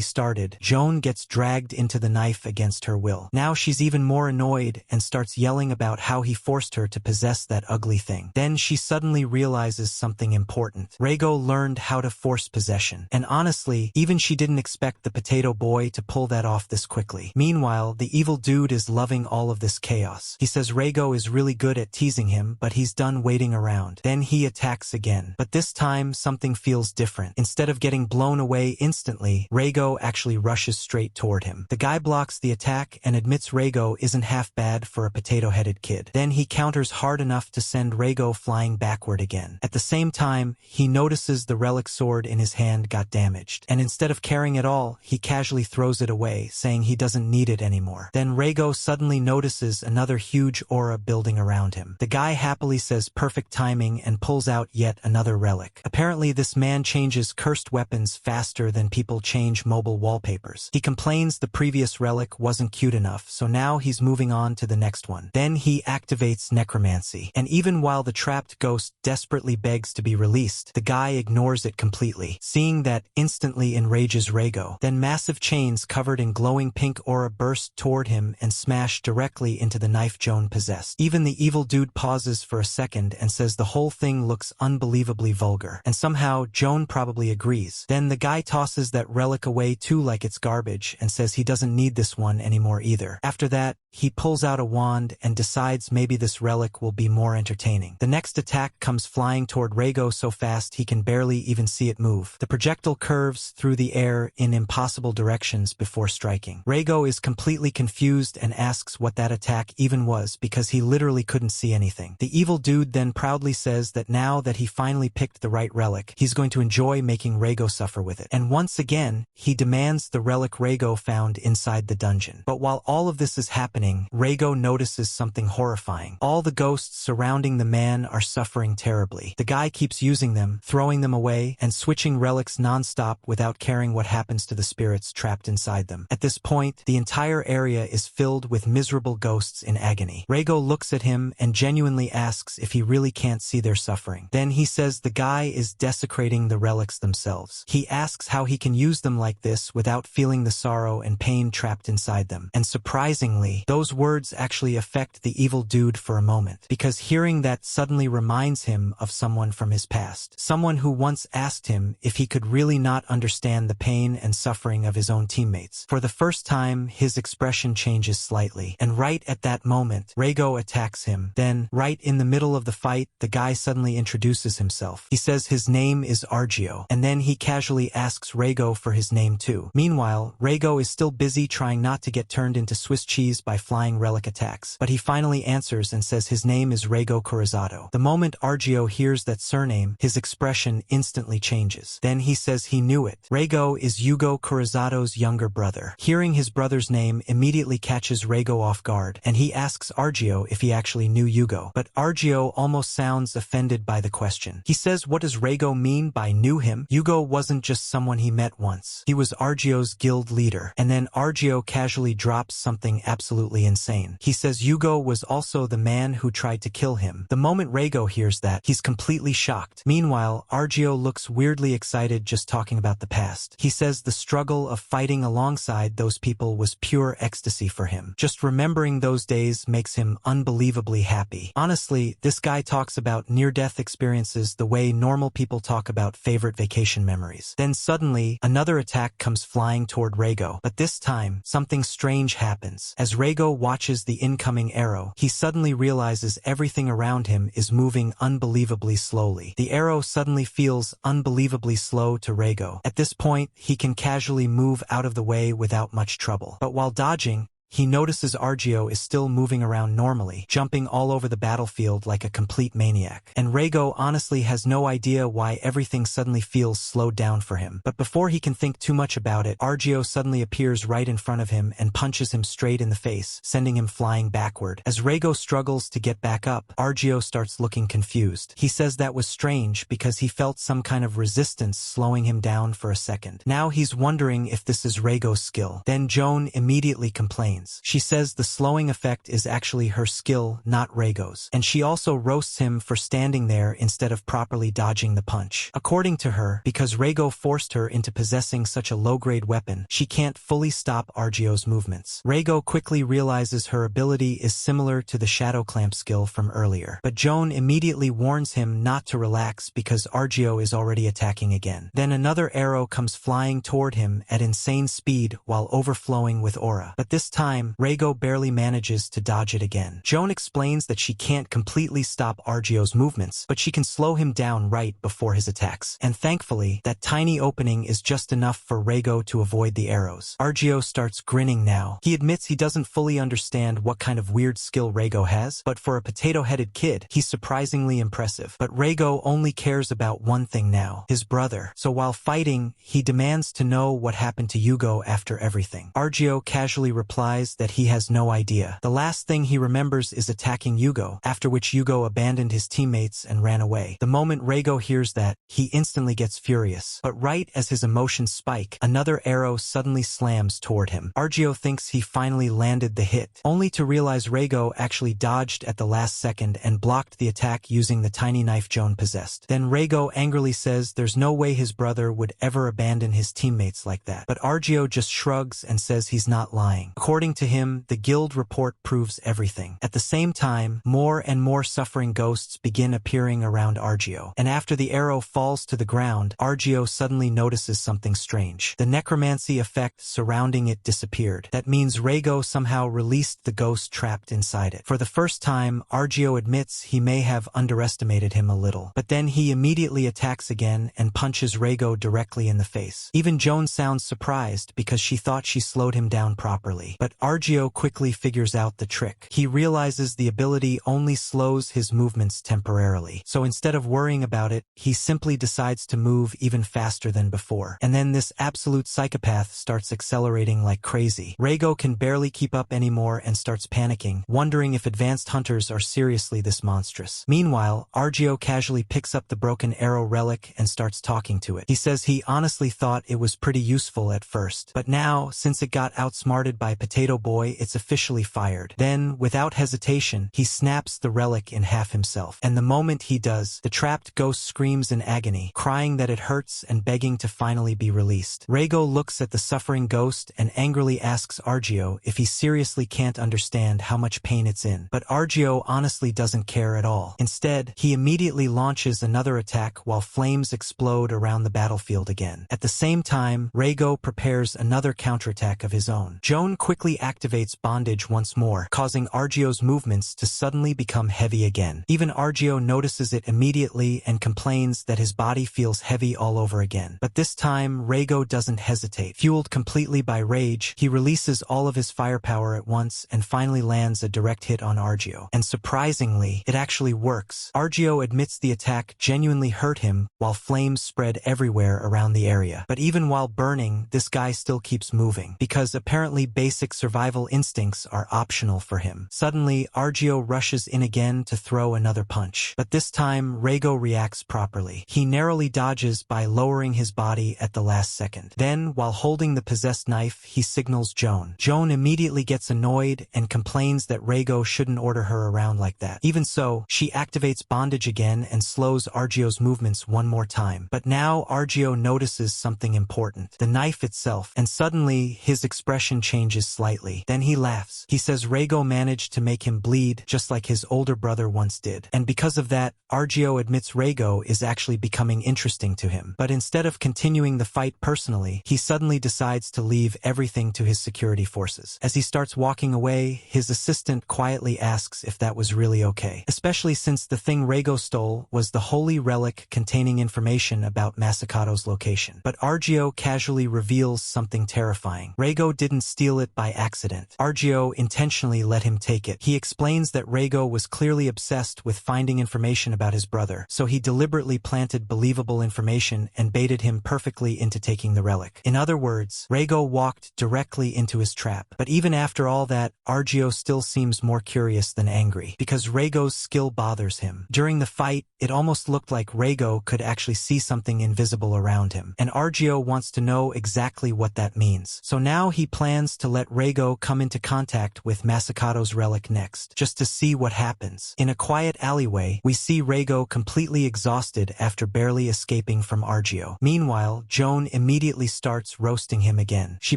started, Joan gets dragged into the knife against her will. Now she's even more annoyed and starts yelling about how he forced her to possess that ugly thing. Then she suddenly realizes something important. Reigo learned how to force possession. And honestly, even she didn't expect the potato boy to pull that off this quickly. Meanwhile, the evil dude is loving all of this chaos. He says Reigo is really good at teasing him, but he's done waiting around. Then he attacks again. But this time, something feels different. Instead of getting blown away instantly, Reigo actually rushes straight toward him. The guy blocks the attack and admits Reigo isn't half bad for a potato-headed kid. Then he counters hard enough to send Reigo flying backward again. At the same time, he notices the relic sword in his hand got damaged. And instead of caring at all, he casually throws it away, saying he doesn't need it anymore. Then Reigo suddenly notices another huge aura building around him. The guy happily says perfect timing and pulls out yet another relic. Apparently this man changes cursed weapons faster than people change mobile wallpapers. He complains the previous relic wasn't cute enough, so now he's moving on to the next one. Then he activates necromancy. And even while the trapped ghost desperately begs to be released, the guy ignores it completely. Seeing that instantly enrages Reigo. Then massive chains covered in glowing pink aura burst toward him and smash directly into the knife Joan possessed. Even the evil dude pauses for a second and says the whole thing looks unbelievably vulgar. And somehow, Joan probably agrees. Then the guy tosses that relic away too like it's garbage and says he doesn't need this one anymore either. After that, he pulls out a wand and decides maybe this relic will be more entertaining. The next attack comes flying toward Reigo so fast he can barely even see it move. The projectile curves through the air in impossible directions before striking. Reigo is completely confused and asks what that attack even was because he literally couldn't see anything. The evil dude then proudly says that now that he finally picked the right relic, he's going to enjoy making Reigo suffer with it. And once again, he demands the relic Reigo found inside the dungeon. But while all of this is happening, Reigo notices something horrifying. All the ghosts surrounding the man are suffering terribly. The guy keeps using them, throwing them away, and switching relics non-stop without caring what happens to the spirits trapped inside them. At this point, the entire area is filled with miserable ghosts in agony. Reigo looks at him and genuinely asks if he really can't see their suffering. Then he says the guy is desecrating the relics themselves. He asks how he can use them like this without feeling the sorrow and pain trapped inside them. And surprisingly, those words actually affect the evil dude for a moment, because hearing that suddenly reminds him of someone from his past. Someone who once asked him if he could really not understand the pain and suffering of his own teammates. For the first time, his expression changes slightly, and right at that moment, Reigo attacks him. Then, right in the middle of the fight, the guy suddenly introduces himself. He says his name is Argio, and then he casually asks Reigo for his name too. Meanwhile, Reigo is still still busy trying not to get turned into Swiss cheese by flying relic attacks, but he finally answers and says his name is Reigo Kurosato. The moment Argio hears that surname, his expression instantly changes. Then he says he knew it. Reigo is Yugo Kurosato's younger brother. Hearing his brother's name immediately catches Reigo off guard, and he asks Argio if he actually knew Yugo. But Argio almost sounds offended by the question. He says, what does Reigo mean by knew him? Yugo wasn't just someone he met once. He was Argio's guild leader. And then Argio casually drops something absolutely insane. He says Yugo was also the man who tried to kill him. The moment Reigo hears that, he's completely shocked. Meanwhile, Argio looks weirdly excited just talking about the past. He says the struggle of fighting alongside those people was pure ecstasy for him. Just remembering those days makes him unbelievably happy. Honestly, this guy talks about near-death experiences the way normal people talk about favorite vacation memories. Then suddenly, another attack comes flying toward Reigo, but this time, something strange happens. As Reigo watches the incoming arrow, he suddenly realizes everything around him is moving unbelievably slowly. The arrow suddenly feels unbelievably slow to Reigo. At this point, he can casually move out of the way without much trouble. But while dodging, he notices Argio is still moving around normally, jumping all over the battlefield like a complete maniac. And Reigo honestly has no idea why everything suddenly feels slowed down for him. But before he can think too much about it, Argio suddenly appears right in front of him and punches him straight in the face, sending him flying backward. As Reigo struggles to get back up, Argio starts looking confused. He says that was strange because he felt some kind of resistance slowing him down for a second. Now he's wondering if this is Reigo's skill. Then Joan immediately complains. She says the slowing effect is actually her skill, not Reigo's, and she also roasts him for standing there instead of properly dodging the punch. According to her, because Reigo forced her into possessing such a low-grade weapon, she can't fully stop Argio's movements. Reigo quickly realizes her ability is similar to the Shadow Clamp skill from earlier, but Joan immediately warns him not to relax because Argio is already attacking again. Then another arrow comes flying toward him at insane speed while overflowing with aura, but this time, Reigo barely manages to dodge it again. Joan explains that she can't completely stop Argio's movements, but she can slow him down right before his attacks. And thankfully, that tiny opening is just enough for Reigo to avoid the arrows. Argio starts grinning now. He admits he doesn't fully understand what kind of weird skill Reigo has, but for a potato-headed kid, he's surprisingly impressive. But Reigo only cares about one thing now, his brother. So while fighting, he demands to know what happened to Yugo after everything. Argio casually replies that he has no idea. The last thing he remembers is attacking Yugo, after which Yugo abandoned his teammates and ran away. The moment Reigo hears that, he instantly gets furious. But right as his emotions spike, another arrow suddenly slams toward him. Argio thinks he finally landed the hit, only to realize Reigo actually dodged at the last second and blocked the attack using the tiny knife Joan possessed. Then Reigo angrily says there's no way his brother would ever abandon his teammates like that. But Argio just shrugs and says he's not lying. According to him, the guild report proves everything. At the same time, more and more suffering ghosts begin appearing around Argio. And after the arrow falls to the ground, Argio suddenly notices something strange. The necromancy effect surrounding it disappeared. That means Reigo somehow released the ghost trapped inside it. For the first time, Argio admits he may have underestimated him a little. But then he immediately attacks again and punches Reigo directly in the face. Even Joan sounds surprised because she thought she slowed him down properly. But Argio quickly figures out the trick. He realizes the ability only slows his movements temporarily. So instead of worrying about it, he simply decides to move even faster than before. And then this absolute psychopath starts accelerating like crazy. Reigo can barely keep up anymore and starts panicking, wondering if advanced hunters are seriously this monstrous. Meanwhile, Argio casually picks up the broken arrow relic and starts talking to it. He says he honestly thought it was pretty useful at first, but now, since it got outsmarted by Potato Boy, it's officially fired. Then, without hesitation, he snaps the relic in half himself. And the moment he does, the trapped ghost screams in agony, crying that it hurts and begging to finally be released. Reigo looks at the suffering ghost and angrily asks Argio if he seriously can't understand how much pain it's in. But Argio honestly doesn't care at all. Instead, he immediately launches another attack while flames explode around the battlefield again. At the same time, Reigo prepares another counterattack of his own. Joan quickly quickly activates bondage once more, causing Argio's movements to suddenly become heavy again. Even Argio notices it immediately and complains that his body feels heavy all over again. But this time, Reigo doesn't hesitate. Fueled completely by rage, he releases all of his firepower at once and finally lands a direct hit on Argio. And surprisingly, it actually works. Argio admits the attack genuinely hurt him, while flames spread everywhere around the area. But even while burning, this guy still keeps moving, because apparently basic survival instincts are optional for him. Suddenly, Argio rushes in again to throw another punch. But this time, Reigo reacts properly. He narrowly dodges by lowering his body at the last second. Then, while holding the possessed knife, he signals Joan. Joan immediately gets annoyed and complains that Reigo shouldn't order her around like that. Even so, she activates bondage again and slows Argio's movements one more time. But now Argio notices something important: the knife itself, and suddenly his expression changes slightly. Then he laughs. He says Reigo managed to make him bleed just like his older brother once did. And because of that, Argio admits Reigo is actually becoming interesting to him. But instead of continuing the fight personally, he suddenly decides to leave everything to his security forces. As he starts walking away, his assistant quietly asks if that was really okay, especially since the thing Reigo stole was the holy relic containing information about Masakato's location. But Argio casually reveals something terrifying. Reigo didn't steal it by accident. Argio intentionally let him take it. He explains that Reigo was clearly obsessed with finding information about his brother, so he deliberately planted believable information and baited him perfectly into taking the relic. In other words, Reigo walked directly into his trap. But even after all that, Argio still seems more curious than angry, because Reigo's skill bothers him. During the fight, it almost looked like Reigo could actually see something invisible around him, and Argio wants to know exactly what that means. So now he plans to let Reigo come into contact with Masakato's relic next, just to see what happens. In a quiet alleyway, we see Reigo completely exhausted after barely escaping from Argio. Meanwhile, Joan immediately starts roasting him again. She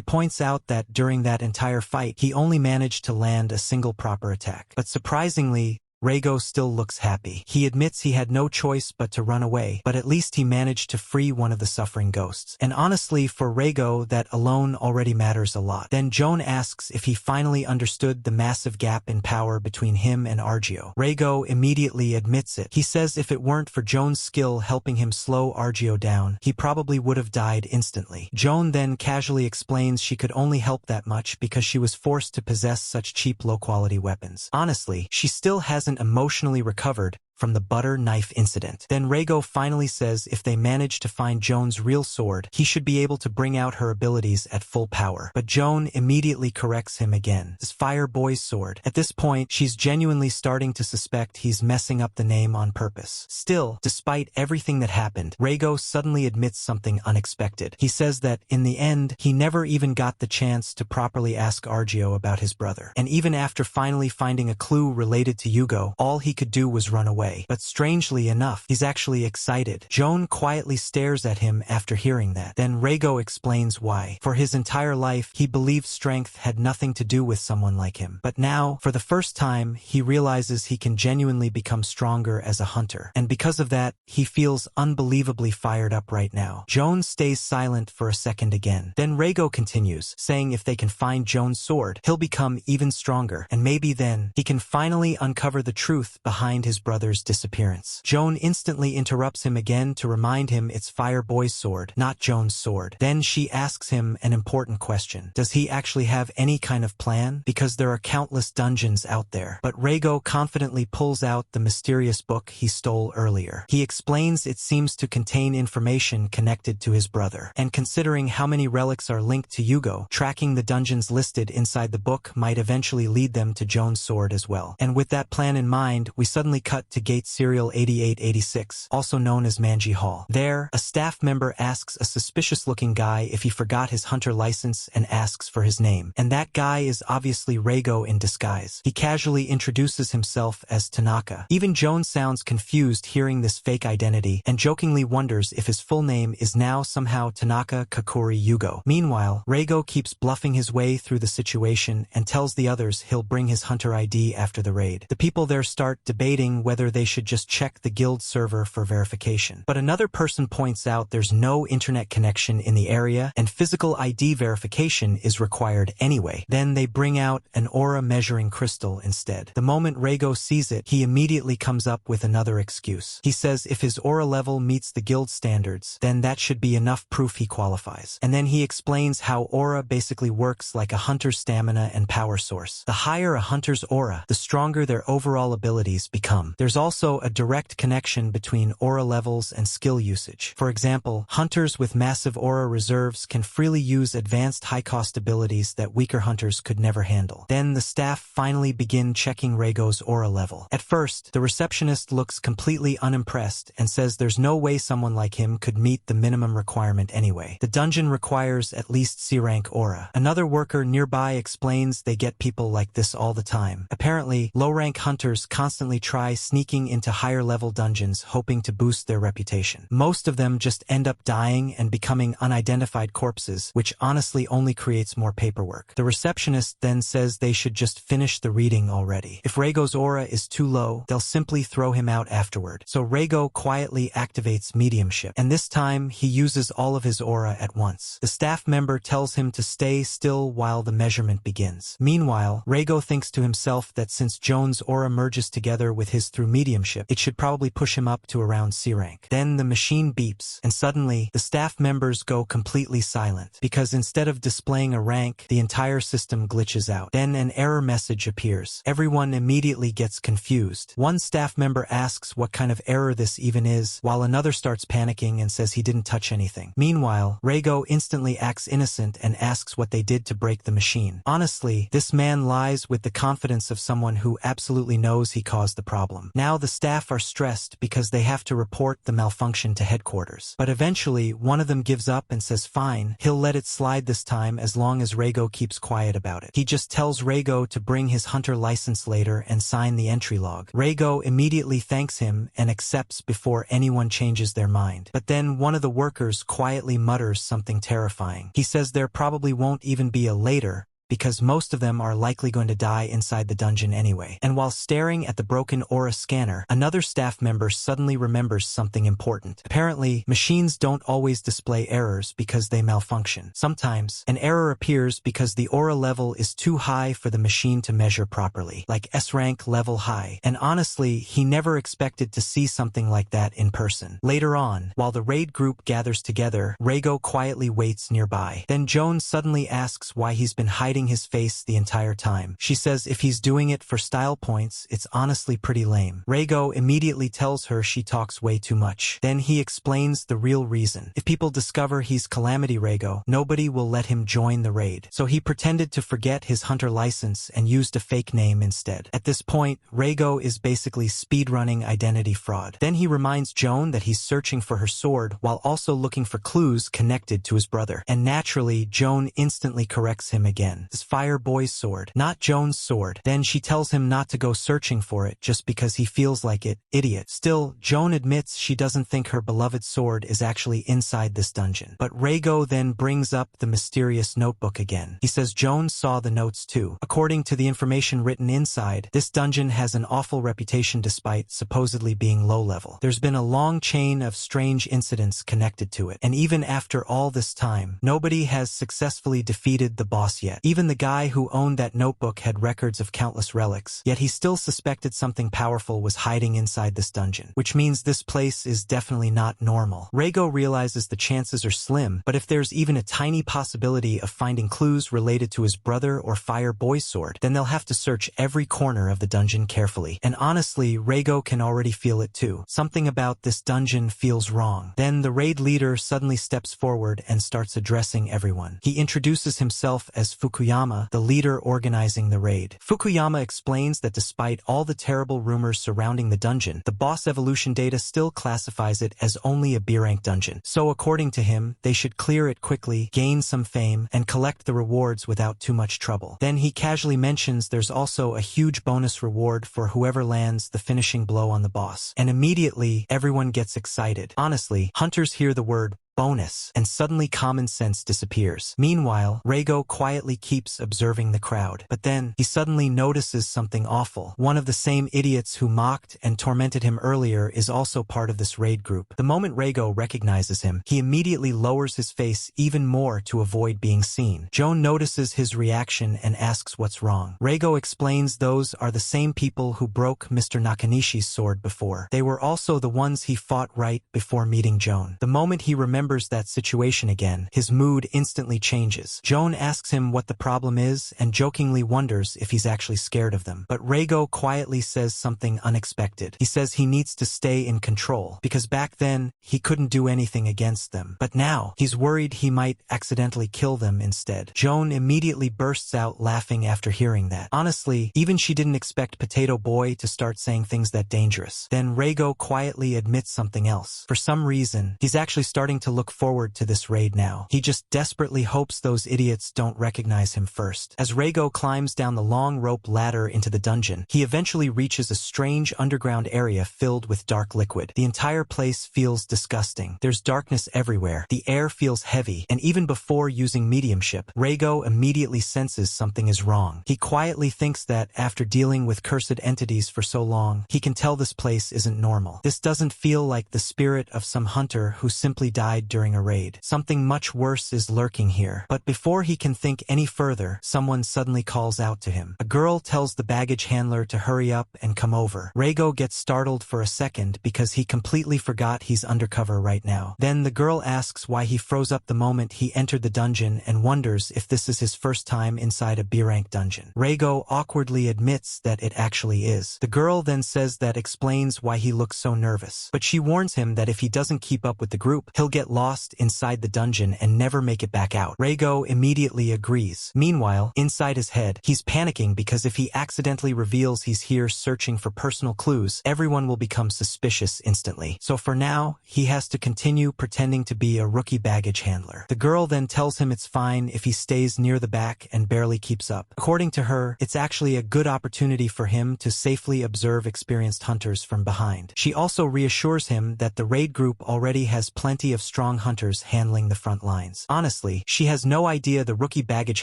points out that during that entire fight, he only managed to land a single proper attack. But surprisingly, Reigo still looks happy. He admits he had no choice but to run away, but at least he managed to free one of the suffering ghosts. And honestly, for Reigo, that alone already matters a lot. Then Joan asks if he finally understood the massive gap in power between him and Argio. Reigo immediately admits it. He says if it weren't for Joan's skill helping him slow Argio down, he probably would have died instantly. Joan then casually explains she could only help that much because she was forced to possess such cheap, low-quality weapons. Honestly, she still hasn't emotionally recovered from the butter knife incident. Then Reigo finally says if they manage to find Joan's real sword, he should be able to bring out her abilities at full power. But Joan immediately corrects him again. His Fire Boy's sword. At this point, she's genuinely starting to suspect he's messing up the name on purpose. Still, despite everything that happened, Reigo suddenly admits something unexpected. He says that, in the end, he never even got the chance to properly ask Argio about his brother. And even after finally finding a clue related to Yugo, all he could do was run away. But strangely enough, he's actually excited. Joan quietly stares at him after hearing that. Then Reigo explains why. For his entire life, he believed strength had nothing to do with someone like him. But now, for the first time, he realizes he can genuinely become stronger as a hunter. And because of that, he feels unbelievably fired up right now. Joan stays silent for a second again. Then Reigo continues, saying if they can find Joan's sword, he'll become even stronger. And maybe then, he can finally uncover the truth behind his brother's disappearance. Joan instantly interrupts him again to remind him it's Fire Boy's sword, not Joan's sword. Then she asks him an important question. Does he actually have any kind of plan? Because there are countless dungeons out there. But Reigo confidently pulls out the mysterious book he stole earlier. He explains it seems to contain information connected to his brother. And considering how many relics are linked to Yugo, tracking the dungeons listed inside the book might eventually lead them to Joan's sword as well. And with that plan in mind, we suddenly cut to Gate Serial 8886, also known as Manji Hall. There, a staff member asks a suspicious-looking guy if he forgot his hunter license and asks for his name. And that guy is obviously Reigo in disguise. He casually introduces himself as Tanaka. Even Joan sounds confused hearing this fake identity and jokingly wonders if his full name is now somehow Tanaka Kakuri Yugo. Meanwhile, Reigo keeps bluffing his way through the situation and tells the others he'll bring his hunter ID after the raid. The people there start debating whether they should just check the guild server for verification. But another person points out there's no internet connection in the area and physical ID verification is required anyway. Then they bring out an aura measuring crystal instead. The moment Reigo sees it, he immediately comes up with another excuse. He says if his aura level meets the guild standards, then that should be enough proof he qualifies. And then he explains how aura basically works like a hunter's stamina and power source. The higher a hunter's aura, the stronger their overall abilities become. There's also a direct connection between aura levels and skill usage. For example, hunters with massive aura reserves can freely use advanced high-cost abilities that weaker hunters could never handle. Then the staff finally begin checking Reigo's aura level. At first, the receptionist looks completely unimpressed and says there's no way someone like him could meet the minimum requirement anyway. The dungeon requires at least C-rank aura. Another worker nearby explains they get people like this all the time. Apparently, low-rank hunters constantly try sneaking into higher-level dungeons hoping to boost their reputation. Most of them just end up dying and becoming unidentified corpses, which honestly only creates more paperwork. The receptionist then says they should just finish the reading already. If Reigo's aura is too low, they'll simply throw him out afterward. So Reigo quietly activates mediumship, and this time he uses all of his aura at once. The staff member tells him to stay still while the measurement begins. Meanwhile, Reigo thinks to himself that since Joan's aura merges together with his through mediumship, it should probably push him up to around C rank. Then the machine beeps, and suddenly, the staff members go completely silent, because instead of displaying a rank, the entire system glitches out. Then an error message appears. Everyone immediately gets confused. One staff member asks what kind of error this even is, while another starts panicking and says he didn't touch anything. Meanwhile, Reigo instantly acts innocent and asks what they did to break the machine. Honestly, this man lies with the confidence of someone who absolutely knows he caused the problem. Now the staff are stressed because they have to report the malfunction to headquarters. But eventually, one of them gives up and says fine, he'll let it slide this time as long as Reigo keeps quiet about it. He just tells Reigo to bring his hunter license later and sign the entry log. Reigo immediately thanks him and accepts before anyone changes their mind. But then one of the workers quietly mutters something terrifying. He says there probably won't even be a later, because most of them are likely going to die inside the dungeon anyway. And while staring at the broken aura scanner, another staff member suddenly remembers something important. Apparently, machines don't always display errors because they malfunction. Sometimes, an error appears because the aura level is too high for the machine to measure properly, like S-rank level high. And honestly, he never expected to see something like that in person. Later on, while the raid group gathers together, Reigo quietly waits nearby. Then Joan suddenly asks why he's been hiding his face the entire time. She says if he's doing it for style points, it's honestly pretty lame. Reigo immediately tells her she talks way too much. Then he explains the real reason. If people discover he's Calamity Reigo, nobody will let him join the raid. So he pretended to forget his hunter license and used a fake name instead. At this point, Reigo is basically speedrunning identity fraud. Then he reminds Joan that he's searching for her sword while also looking for clues connected to his brother. And naturally, Joan instantly corrects him again. His fire boy's sword, not Joan's sword. Then she tells him not to go searching for it just because he feels like it. Idiot. Still, Joan admits she doesn't think her beloved sword is actually inside this dungeon. But Reigo then brings up the mysterious notebook again. He says Joan saw the notes too. According to the information written inside, this dungeon has an awful reputation despite supposedly being low level. There's been a long chain of strange incidents connected to it. And even after all this time, nobody has successfully defeated the boss yet. Even the guy who owned that notebook had records of countless relics, yet he still suspected something powerful was hiding inside this dungeon, which means this place is definitely not normal. Reigo realizes the chances are slim, but if there's even a tiny possibility of finding clues related to his brother or fire boy's sword, then they'll have to search every corner of the dungeon carefully. And honestly, Reigo can already feel it too. Something about this dungeon feels wrong. Then the raid leader suddenly steps forward and starts addressing everyone. He introduces himself as Fukuyama, the leader organizing the raid. Fukuyama explains that despite all the terrible rumors surrounding the dungeon, the boss evolution data still classifies it as only a B-rank dungeon. So according to him, they should clear it quickly, gain some fame, and collect the rewards without too much trouble. Then he casually mentions there's also a huge bonus reward for whoever lands the finishing blow on the boss. And immediately, everyone gets excited. Honestly, hunters hear the word bonus, and suddenly common sense disappears. Meanwhile, Reigo quietly keeps observing the crowd. But then, he suddenly notices something awful. One of the same idiots who mocked and tormented him earlier is also part of this raid group. The moment Reigo recognizes him, he immediately lowers his face even more to avoid being seen. Joan notices his reaction and asks what's wrong. Reigo explains those are the same people who broke Mr. Nakanishi's sword before. They were also the ones he fought right before meeting Joan. The moment he remembers that situation again, his mood instantly changes. Joan asks him what the problem is and jokingly wonders if he's actually scared of them. But Reigo quietly says something unexpected. He says he needs to stay in control, because back then, he couldn't do anything against them. But now, he's worried he might accidentally kill them instead. Joan immediately bursts out laughing after hearing that. Honestly, even she didn't expect Potato Boy to start saying things that dangerous. Then Reigo quietly admits something else. For some reason, he's actually starting to look forward to this raid now. He just desperately hopes those idiots don't recognize him first. As Reigo climbs down the long rope ladder into the dungeon, he eventually reaches a strange underground area filled with dark liquid. The entire place feels disgusting. There's darkness everywhere. The air feels heavy, and even before using mediumship, Reigo immediately senses something is wrong. He quietly thinks that after dealing with cursed entities for so long, he can tell this place isn't normal. This doesn't feel like the spirit of some hunter who simply died during a raid. Something much worse is lurking here. But before he can think any further, someone suddenly calls out to him. A girl tells the baggage handler to hurry up and come over. Reigo gets startled for a second because he completely forgot he's undercover right now. Then the girl asks why he froze up the moment he entered the dungeon and wonders if this is his first time inside a B-rank dungeon. Reigo awkwardly admits that it actually is. The girl then says that explains why he looks so nervous. But she warns him that if he doesn't keep up with the group, he'll get lost inside the dungeon and never make it back out. Reigo immediately agrees. Meanwhile, inside his head, he's panicking because if he accidentally reveals he's here searching for personal clues, everyone will become suspicious instantly. So for now, he has to continue pretending to be a rookie baggage handler. The girl then tells him it's fine if he stays near the back and barely keeps up. According to her, it's actually a good opportunity for him to safely observe experienced hunters from behind. She also reassures him that the raid group already has plenty of strong hunters handling the front lines. Honestly, she has no idea the rookie baggage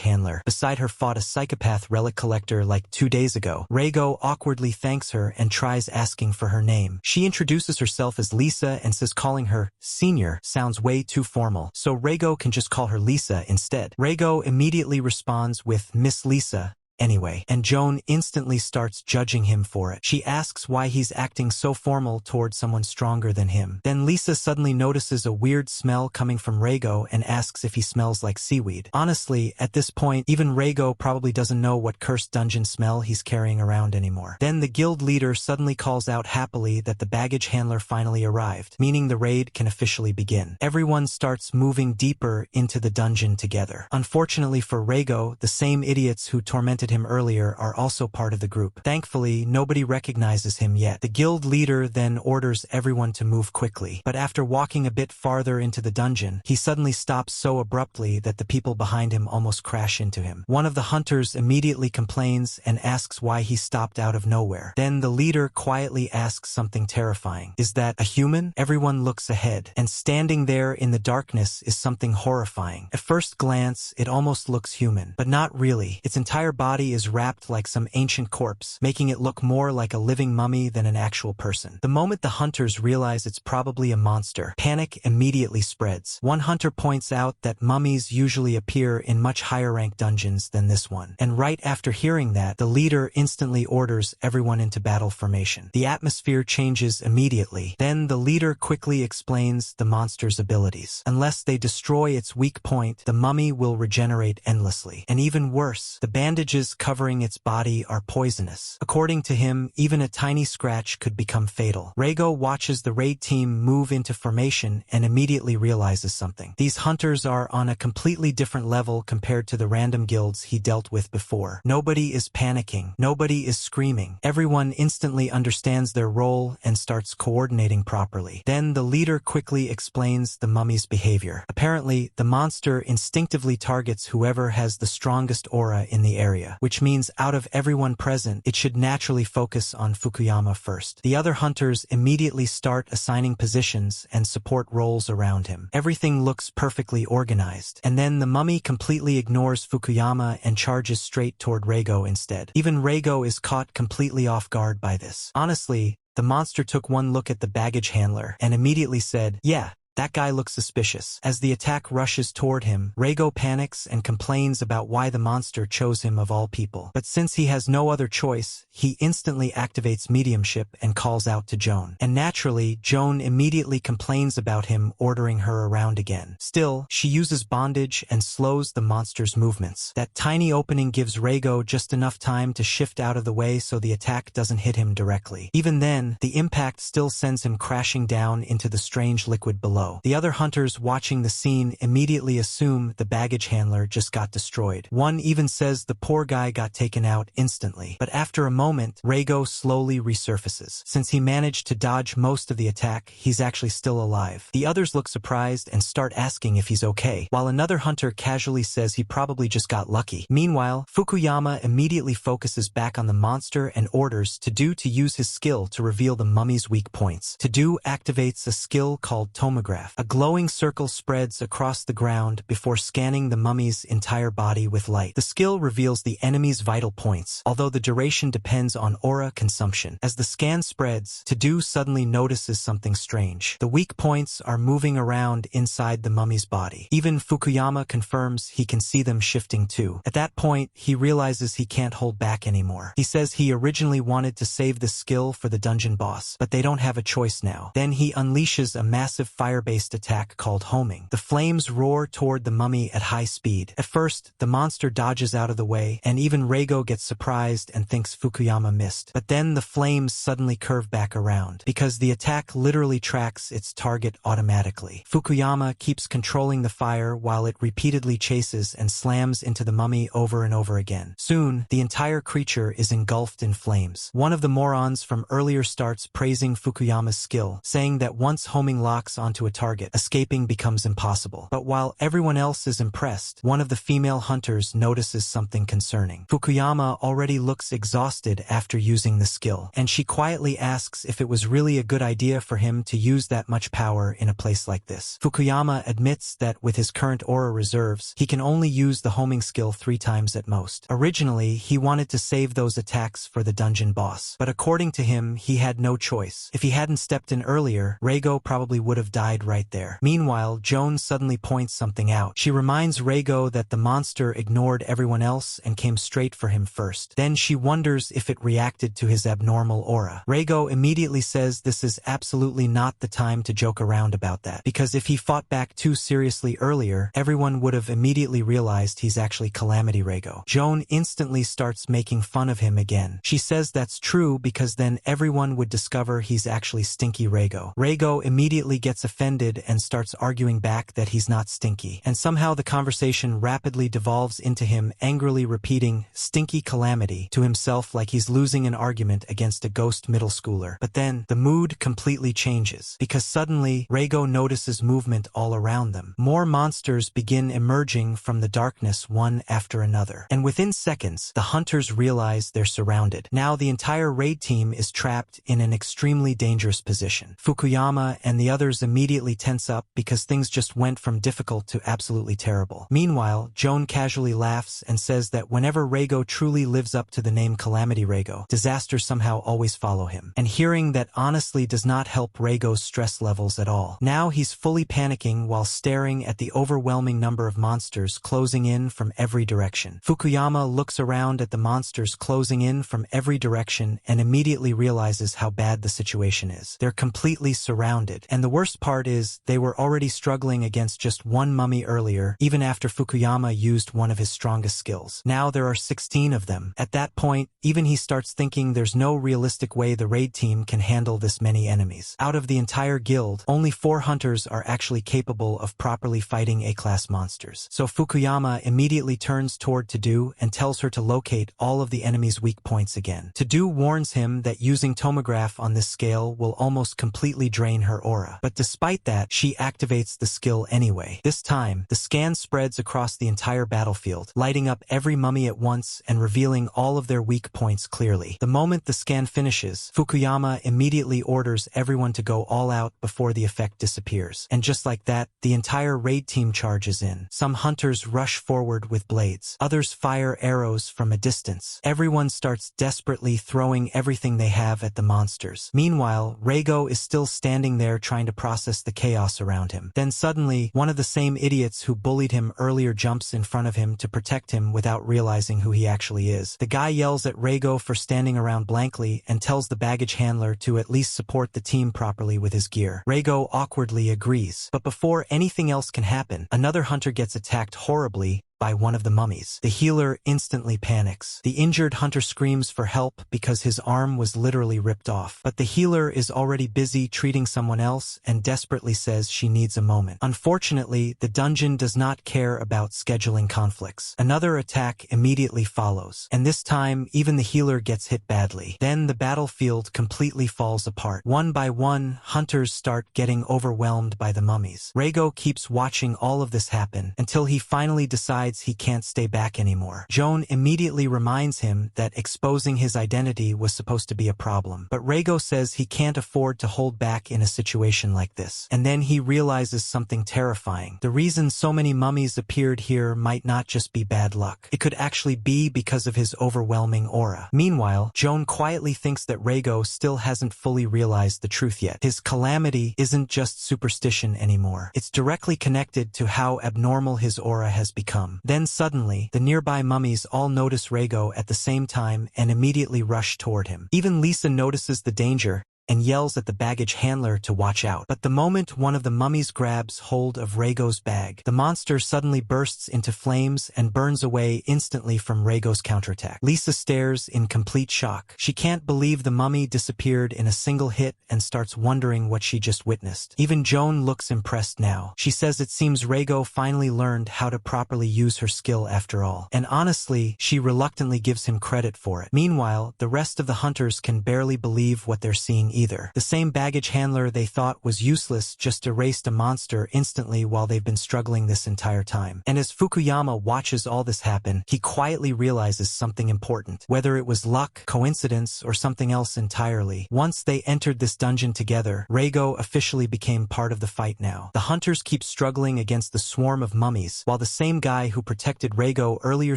handler beside her fought a psychopath relic collector like 2 days ago. Reigo awkwardly thanks her and tries asking for her name. She introduces herself as Lisa and says calling her senior sounds way too formal, so Reigo can just call her Lisa instead. Reigo immediately responds with Miss Lisa anyway, and Joan instantly starts judging him for it. She asks why he's acting so formal towards someone stronger than him. Then Lisa suddenly notices a weird smell coming from Reigo and asks if he smells like seaweed. Honestly, at this point, even Reigo probably doesn't know what cursed dungeon smell he's carrying around anymore. Then the guild leader suddenly calls out happily that the baggage handler finally arrived, meaning the raid can officially begin. Everyone starts moving deeper into the dungeon together. Unfortunately for Reigo, the same idiots who tormented him earlier are also part of the group. Thankfully, nobody recognizes him yet. The guild leader then orders everyone to move quickly, but after walking a bit farther into the dungeon, he suddenly stops so abruptly that the people behind him almost crash into him. One of the hunters immediately complains and asks why he stopped out of nowhere. Then the leader quietly asks something terrifying. Is that a human? Everyone looks ahead, and standing there in the darkness is something horrifying. At first glance, it almost looks human, but not really. Its entire body is wrapped like some ancient corpse, making it look more like a living mummy than an actual person. The moment the hunters realize it's probably a monster, panic immediately spreads. One hunter points out that mummies usually appear in much higher ranked dungeons than this one. And right after hearing that, the leader instantly orders everyone into battle formation. The atmosphere changes immediately. Then the leader quickly explains the monster's abilities. Unless they destroy its weak point, the mummy will regenerate endlessly. And even worse, the bandages covering its body are poisonous. According to him, even a tiny scratch could become fatal. Reigo watches the raid team move into formation and immediately realizes something. These hunters are on a completely different level compared to the random guilds he dealt with before. Nobody is panicking. Nobody is screaming. Everyone instantly understands their role and starts coordinating properly. Then the leader quickly explains the mummy's behavior. Apparently, the monster instinctively targets whoever has the strongest aura in the area. area, which means out of everyone present, it should naturally focus on Fukuyama first. The other hunters immediately start assigning positions and support roles around him. Everything looks perfectly organized, and then the mummy completely ignores Fukuyama and charges straight toward Reigo instead. Even Reigo is caught completely off guard by this. Honestly, the monster took one look at the baggage handler and immediately said, "Yeah, that guy looks suspicious." As the attack rushes toward him, Reigo panics and complains about why the monster chose him of all people. But since he has no other choice, he instantly activates mediumship and calls out to Joan. And naturally, Joan immediately complains about him ordering her around again. Still, she uses bondage and slows the monster's movements. That tiny opening gives Reigo just enough time to shift out of the way so the attack doesn't hit him directly. Even then, the impact still sends him crashing down into the strange liquid below. The other hunters watching the scene immediately assume the baggage handler just got destroyed. One even says the poor guy got taken out instantly. But after a moment, Reigo slowly resurfaces. Since he managed to dodge most of the attack, he's actually still alive. The others look surprised and start asking if he's okay, while another hunter casually says he probably just got lucky. Meanwhile, Fukuyama immediately focuses back on the monster and orders To-Do to use his skill to reveal the mummy's weak points. To-Do activates a skill called tomograph. A glowing circle spreads across the ground before scanning the mummy's entire body with light. The skill reveals the enemy's vital points, although the duration depends on aura consumption. As the scan spreads, To-Do suddenly notices something strange. The weak points are moving around inside the mummy's body. Even Fukuyama confirms he can see them shifting too. At that point, he realizes he can't hold back anymore. He says he originally wanted to save the skill for the dungeon boss, but they don't have a choice now. Then he unleashes a massive fire-based attack called homing. The flames roar toward the mummy at high speed. At first, the monster dodges out of the way, and even Reigo gets surprised and thinks Fukuyama missed. But then the flames suddenly curve back around, because the attack literally tracks its target automatically. Fukuyama keeps controlling the fire while it repeatedly chases and slams into the mummy over and over again. Soon, the entire creature is engulfed in flames. One of the morons from earlier starts praising Fukuyama's skill, saying that once homing locks onto a target, escaping becomes impossible. But while everyone else is impressed, one of the female hunters notices something concerning. Fukuyama already looks exhausted after using the skill, and she quietly asks if it was really a good idea for him to use that much power in a place like this. Fukuyama admits that with his current aura reserves, he can only use the homing skill 3 times at most. Originally, he wanted to save those attacks for the dungeon boss, but according to him, he had no choice. If he hadn't stepped in earlier, Reigo probably would have died right there. Meanwhile, Joan suddenly points something out. She reminds Reigo that the monster ignored everyone else and came straight for him first. Then she wonders if it reacted to his abnormal aura. Reigo immediately says this is absolutely not the time to joke around about that, because if he fought back too seriously earlier, everyone would have immediately realized he's actually Calamity Reigo. Joan instantly starts making fun of him again. She says that's true because then everyone would discover he's actually Stinky Reigo. Reigo immediately gets offended and starts arguing back that he's not stinky, and somehow the conversation rapidly devolves into him angrily repeating "Stinky Calamity" to himself like he's losing an argument against a ghost middle schooler. But then, the mood completely changes, because suddenly, Reigo notices movement all around them. More monsters begin emerging from the darkness one after another, and within seconds, the hunters realize they're surrounded. Now the entire raid team is trapped in an extremely dangerous position. Fukuyama and the others immediately tense up because things just went from difficult to absolutely terrible. Meanwhile, Joan casually laughs and says that whenever Reigo truly lives up to the name Calamity Reigo, disasters somehow always follow him. And hearing that honestly does not help Reigo's stress levels at all. Now he's fully panicking while staring at the overwhelming number of monsters closing in from every direction. Fukuyama looks around at the monsters closing in from every direction and immediately realizes how bad the situation is. They're completely surrounded, and the worst part is they were already struggling against just one mummy earlier, even after Fukuyama used one of his strongest skills. Now there are 16 of them. At that point, even he starts thinking there's no realistic way the raid team can handle this many enemies. Out of the entire guild, only 4 hunters are actually capable of properly fighting A-class monsters. So Fukuyama immediately turns toward To-Do and tells her to locate all of the enemy's weak points again. To-Do warns him that using tomograph on this scale will almost completely drain her aura. But despite Despite that, she activates the skill anyway. This time, the scan spreads across the entire battlefield, lighting up every mummy at once and revealing all of their weak points clearly. The moment the scan finishes, Fukuyama immediately orders everyone to go all out before the effect disappears. And just like that, the entire raid team charges in. Some hunters rush forward with blades. Others fire arrows from a distance. Everyone starts desperately throwing everything they have at the monsters. Meanwhile, Reigo is still standing there trying to process the chaos around him. Then suddenly, one of the same idiots who bullied him earlier jumps in front of him to protect him without realizing who he actually is. The guy yells at Reigo for standing around blankly and tells the baggage handler to at least support the team properly with his gear. Reigo awkwardly agrees. But before anything else can happen, another hunter gets attacked horribly by one of the mummies. The healer instantly panics. The injured hunter screams for help because his arm was literally ripped off. But the healer is already busy treating someone else and desperately says she needs a moment. Unfortunately, the dungeon does not care about scheduling conflicts. Another attack immediately follows, and this time even the healer gets hit badly. Then the battlefield completely falls apart. One by one, hunters start getting overwhelmed by the mummies. Reigo keeps watching all of this happen until he finally decides he can't stay back anymore. Joan immediately reminds him that exposing his identity was supposed to be a problem. But Reigo says he can't afford to hold back in a situation like this. And then he realizes something terrifying. The reason so many mummies appeared here might not just be bad luck. It could actually be because of his overwhelming aura. Meanwhile, Joan quietly thinks that Reigo still hasn't fully realized the truth yet. His calamity isn't just superstition anymore. It's directly connected to how abnormal his aura has become. Then suddenly, the nearby mummies all notice Reigo at the same time and immediately rush toward him. Even Lisa notices the danger and yells at the baggage handler to watch out. But the moment one of the mummies grabs hold of Reigo's bag, the monster suddenly bursts into flames and burns away instantly from Reigo's counterattack. Lisa stares in complete shock. She can't believe the mummy disappeared in a single hit and starts wondering what she just witnessed. Even Joan looks impressed now. She says it seems Reigo finally learned how to properly use her skill after all. And honestly, she reluctantly gives him credit for it. Meanwhile, the rest of the hunters can barely believe what they're seeing either. The same baggage handler they thought was useless just erased a monster instantly while they've been struggling this entire time. And as Fukuyama watches all this happen, he quietly realizes something important. Whether it was luck, coincidence, or something else entirely, once they entered this dungeon together, Reigo officially became part of the fight now. The hunters keep struggling against the swarm of mummies, while the same guy who protected Reigo earlier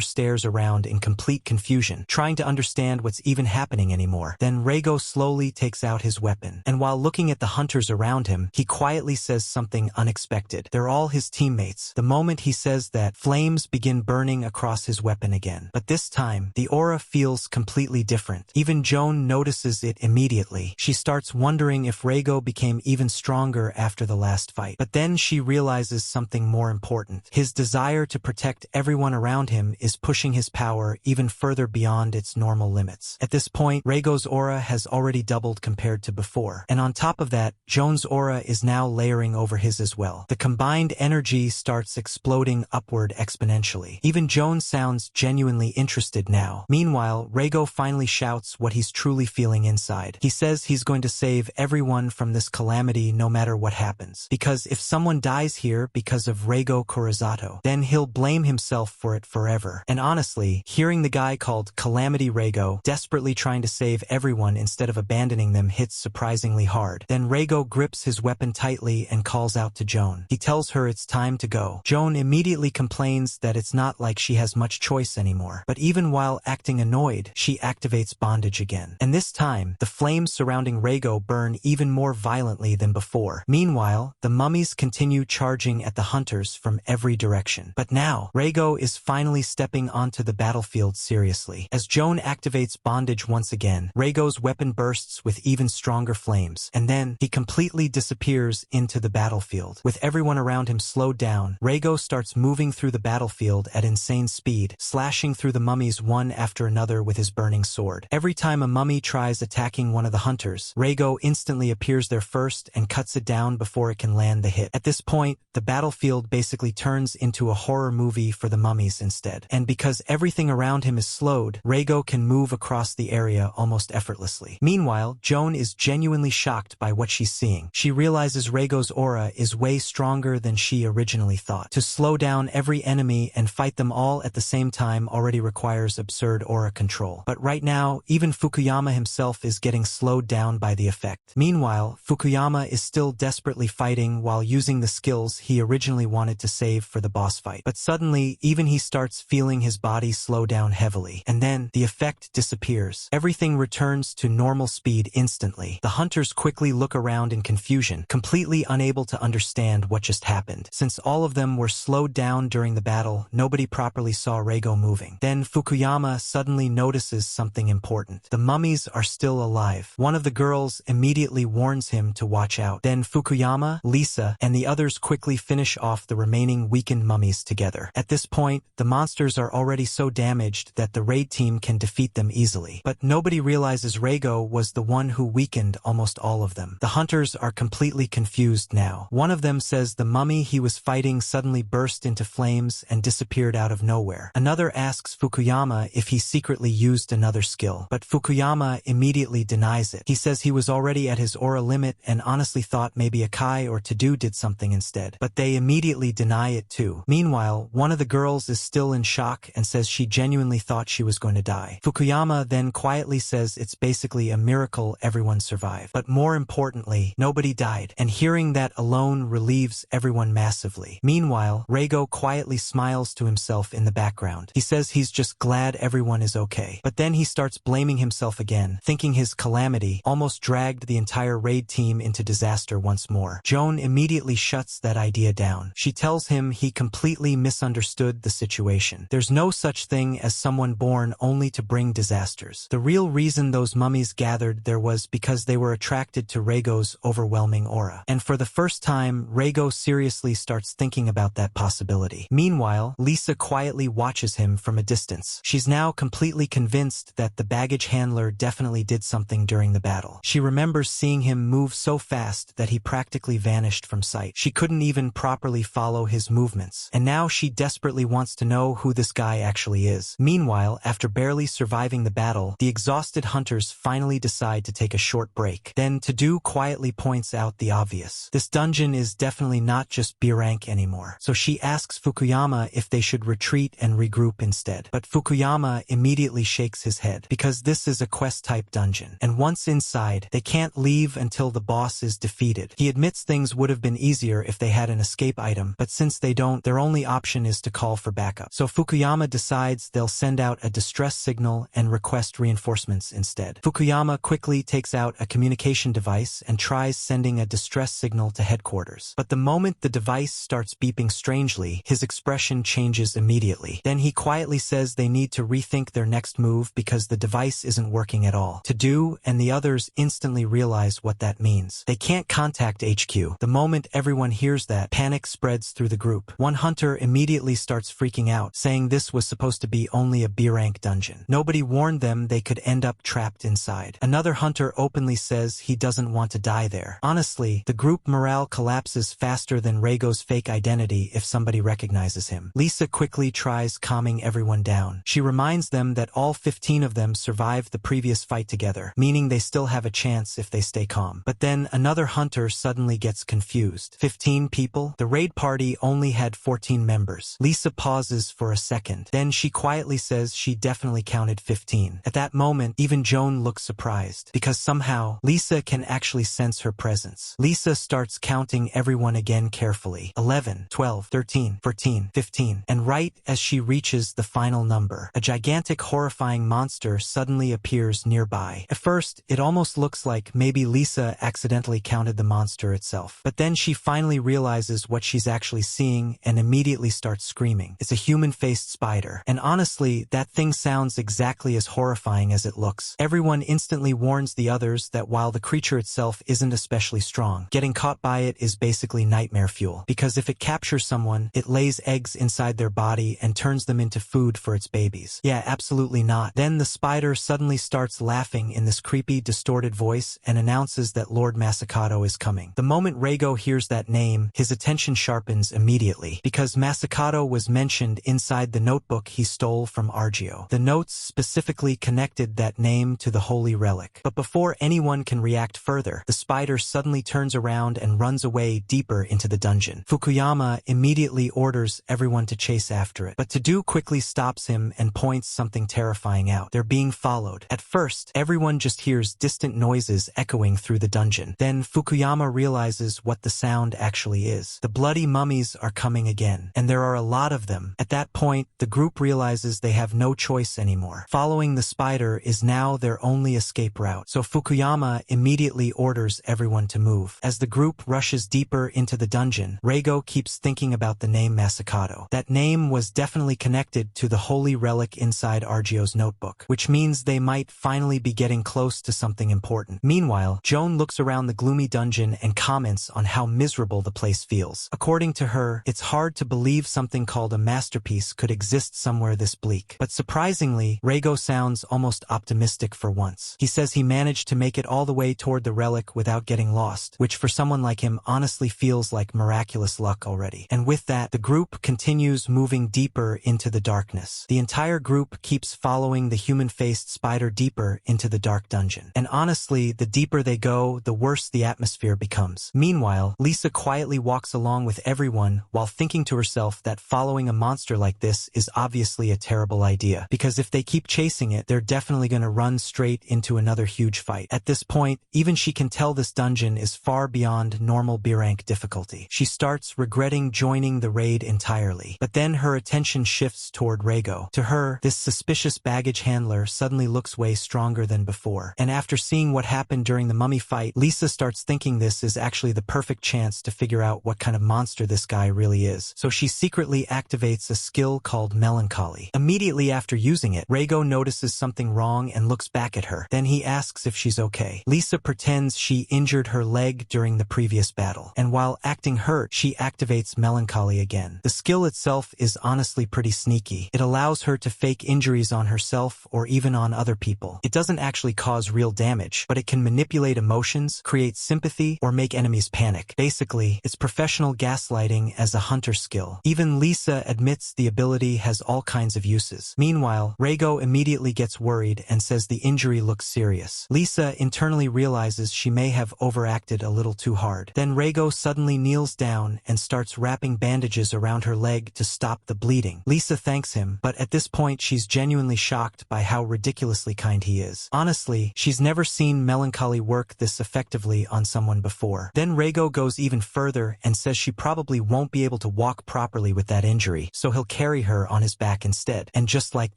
stares around in complete confusion, trying to understand what's even happening anymore. Then Reigo slowly takes out his weapon, and while looking at the hunters around him, he quietly says something unexpected. They're all his teammates. The moment he says that, flames begin burning across his weapon again. But this time, the aura feels completely different. Even Joan notices it immediately. She starts wondering if Reigo became even stronger after the last fight. But then she realizes something more important. His desire to protect everyone around him is pushing his power even further beyond its normal limits. At this point, Reigo's aura has already doubled compared to before. And on top of that, Joan's aura is now layering over his as well. The combined energy starts exploding upward exponentially. Even Joan sounds genuinely interested now. Meanwhile, Reigo finally shouts what he's truly feeling inside. He says he's going to save everyone from this calamity no matter what happens. Because if someone dies here because of Reigo Kurizato, then he'll blame himself for it forever. And honestly, hearing the guy called Calamity Reigo desperately trying to save everyone instead of abandoning them hits surprisingly hard. Then Reigo grips his weapon tightly and calls out to Joan. He tells her it's time to go. Joan immediately complains that it's not like she has much choice anymore. But even while acting annoyed, she activates bondage again. And this time, the flames surrounding Reigo burn even more violently than before. Meanwhile, the mummies continue charging at the hunters from every direction. But now, Reigo is finally stepping onto the battlefield seriously. As Joan activates bondage once again, Reigo's weapon bursts with even stronger flames, and then he completely disappears into the battlefield. With everyone around him slowed down, Reigo starts moving through the battlefield at insane speed, slashing through the mummies one after another with his burning sword. Every time a mummy tries attacking one of the hunters, Reigo instantly appears there first and cuts it down before it can land the hit. At this point, the battlefield basically turns into a horror movie for the mummies instead. And because everything around him is slowed, Reigo can move across the area almost effortlessly. Meanwhile, Joan is is genuinely shocked by what she's seeing. She realizes Reigo's aura is way stronger than she originally thought. To slow down every enemy and fight them all at the same time already requires absurd aura control. But right now, even Fukuyama himself is getting slowed down by the effect. Meanwhile, Fukuyama is still desperately fighting while using the skills he originally wanted to save for the boss fight. But suddenly, even he starts feeling his body slow down heavily. And then, the effect disappears. Everything returns to normal speed instantly. The hunters quickly look around in confusion, completely unable to understand what just happened. Since all of them were slowed down during the battle, nobody properly saw Reigo moving. Then Fukuyama suddenly notices something important. The mummies are still alive. One of the girls immediately warns him to watch out. Then Fukuyama, Lisa, and the others quickly finish off the remaining weakened mummies together. At this point, the monsters are already so damaged that the raid team can defeat them easily. But nobody realizes Reigo was the one who weakened almost all of them. The hunters are completely confused now. One of them says the mummy he was fighting suddenly burst into flames and disappeared out of nowhere. Another asks Fukuyama if he secretly used another skill, but Fukuyama immediately denies it. He says he was already at his aura limit and honestly thought maybe Akai or Tadu did something instead. But they immediately deny it too. Meanwhile, one of the girls is still in shock and says she genuinely thought she was going to die. Fukuyama then quietly says it's basically a miracle everyone survived. But more importantly, nobody died, and hearing that alone relieves everyone massively. Meanwhile, Reigo quietly smiles to himself in the background. He says he's just glad everyone is okay. But then he starts blaming himself again, thinking his calamity almost dragged the entire raid team into disaster once more. Joan immediately shuts that idea down. She tells him he completely misunderstood the situation. There's no such thing as someone born only to bring disasters. The real reason those mummies gathered there was because they were attracted to Reigo's overwhelming aura. And for the first time, Reigo seriously starts thinking about that possibility. Meanwhile, Lisa quietly watches him from a distance. She's now completely convinced that the baggage handler definitely did something during the battle. She remembers seeing him move so fast that he practically vanished from sight. She couldn't even properly follow his movements. And now she desperately wants to know who this guy actually is. Meanwhile, after barely surviving the battle, the exhausted hunters finally decide to take a short break. Then Tadu quietly points out the obvious. This dungeon is definitely not just B rank anymore. So she asks Fukuyama if they should retreat and regroup instead. But Fukuyama immediately shakes his head, because this is a quest-type dungeon. And once inside, they can't leave until the boss is defeated. He admits things would have been easier if they had an escape item, but since they don't, their only option is to call for backup. So Fukuyama decides they'll send out a distress signal and request reinforcements instead. Fukuyama quickly takes out a communication device and tries sending a distress signal to headquarters. But the moment the device starts beeping strangely, his expression changes immediately. Then he quietly says they need to rethink their next move because the device isn't working at all. Tadu and the others instantly realize what that means. They can't contact HQ. The moment everyone hears that, panic spreads through the group. One hunter immediately starts freaking out, saying this was supposed to be only a B-rank dungeon. Nobody warned them they could end up trapped inside. Another hunter openly says he doesn't want to die there. Honestly, the group morale collapses faster than Reigo's fake identity if somebody recognizes him. Lisa quickly tries calming everyone down. She reminds them that all 15 of them survived the previous fight together, meaning they still have a chance if they stay calm. But then another hunter suddenly gets confused. 15 people? The raid party only had 14 members. Lisa pauses for a second. Then she quietly says she definitely counted 15. At that moment, even Joan looks surprised, because somehow, Lisa can actually sense her presence. Lisa starts counting everyone again carefully. 11, 12, 13, 14, 15. And right as she reaches the final number, a gigantic horrifying monster suddenly appears nearby. At first, it almost looks like maybe Lisa accidentally counted the monster itself. But then she finally realizes what she's actually seeing and immediately starts screaming. It's a human-faced spider. And honestly, that thing sounds exactly as horrifying as it looks. Everyone instantly warns the others that while the creature itself isn't especially strong, getting caught by it is basically nightmare fuel. Because if it captures someone, it lays eggs inside their body and turns them into food for its babies. Yeah, absolutely not. Then the spider suddenly starts laughing in this creepy, distorted voice and announces that Lord Masakato is coming. The moment Reigo hears that name, his attention sharpens immediately, because Masakato was mentioned inside the notebook he stole from Argio. The notes specifically connected that name to the holy relic. But before anyone can react further, the spider suddenly turns around and runs away deeper into the dungeon. Fukuyama immediately orders everyone to chase after it, but To-Do quickly stops him and points something terrifying out. They're being followed. At first, everyone just hears distant noises echoing through the dungeon. Then Fukuyama realizes what the sound actually is. The bloody mummies are coming again, and there are a lot of them. At that point, the group realizes they have no choice anymore. Following the spider is now their only escape route, so Fukuyama immediately orders everyone to move. As the group rushes deeper into the dungeon, Reigo keeps thinking about the name Masakato. That name was definitely connected to the holy relic inside Argio's notebook, which means they might finally be getting close to something important. Meanwhile, Joan looks around the gloomy dungeon and comments on how miserable the place feels. According to her, it's hard to believe something called a masterpiece could exist somewhere this bleak. But surprisingly, Reigo sounds almost optimistic for once. He says he managed to make it all the way toward the relic without getting lost, which for someone like him honestly feels like miraculous luck already. And with that, the group continues moving deeper into the darkness. The entire group keeps following the human-faced spider deeper into the dark dungeon. And honestly, the deeper they go, the worse the atmosphere becomes. Meanwhile, Lisa quietly walks along with everyone while thinking to herself that following a monster like this is obviously a terrible idea, because if they keep chasing it, they're definitely going to run straight into another huge fight. At this point, even she can tell this dungeon is far beyond normal B rank difficulty. She starts regretting joining the raid entirely, but then her attention shifts toward Reigo. To her, this suspicious baggage handler suddenly looks way stronger than before, and after seeing what happened during the mummy fight, Lisa starts thinking this is actually the perfect chance to figure out what kind of monster this guy really is. So she secretly activates a skill called Melancholy. Immediately after using it, Reigo notices something wrong and looks back at her. Then he asks if she's okay. Lisa pretends she injured her leg during the previous battle, and while acting hurt, she activates Melancholy again. The skill itself is honestly pretty sneaky. It allows her to fake injuries on herself or even on other people. It doesn't actually cause real damage, but it can manipulate emotions, create sympathy, or make enemies panic. Basically, it's professional gaslighting as a hunter skill. Even Lisa admits the ability has all kinds of uses. Meanwhile, Reigo immediately gets worried and says the injury looks serious. Lisa internally realizes she may have overacted a little too hard. Then Reigo suddenly kneels down and starts wrapping bandages around her leg to stop the bleeding. Lisa thanks him, but at this point she's genuinely shocked by how ridiculously kind he is. Honestly, she's never seen Melancholy work this effectively on someone before. Then Reigo goes even further and says she probably won't be able to walk properly with that injury, so he'll carry her on his back instead. And just like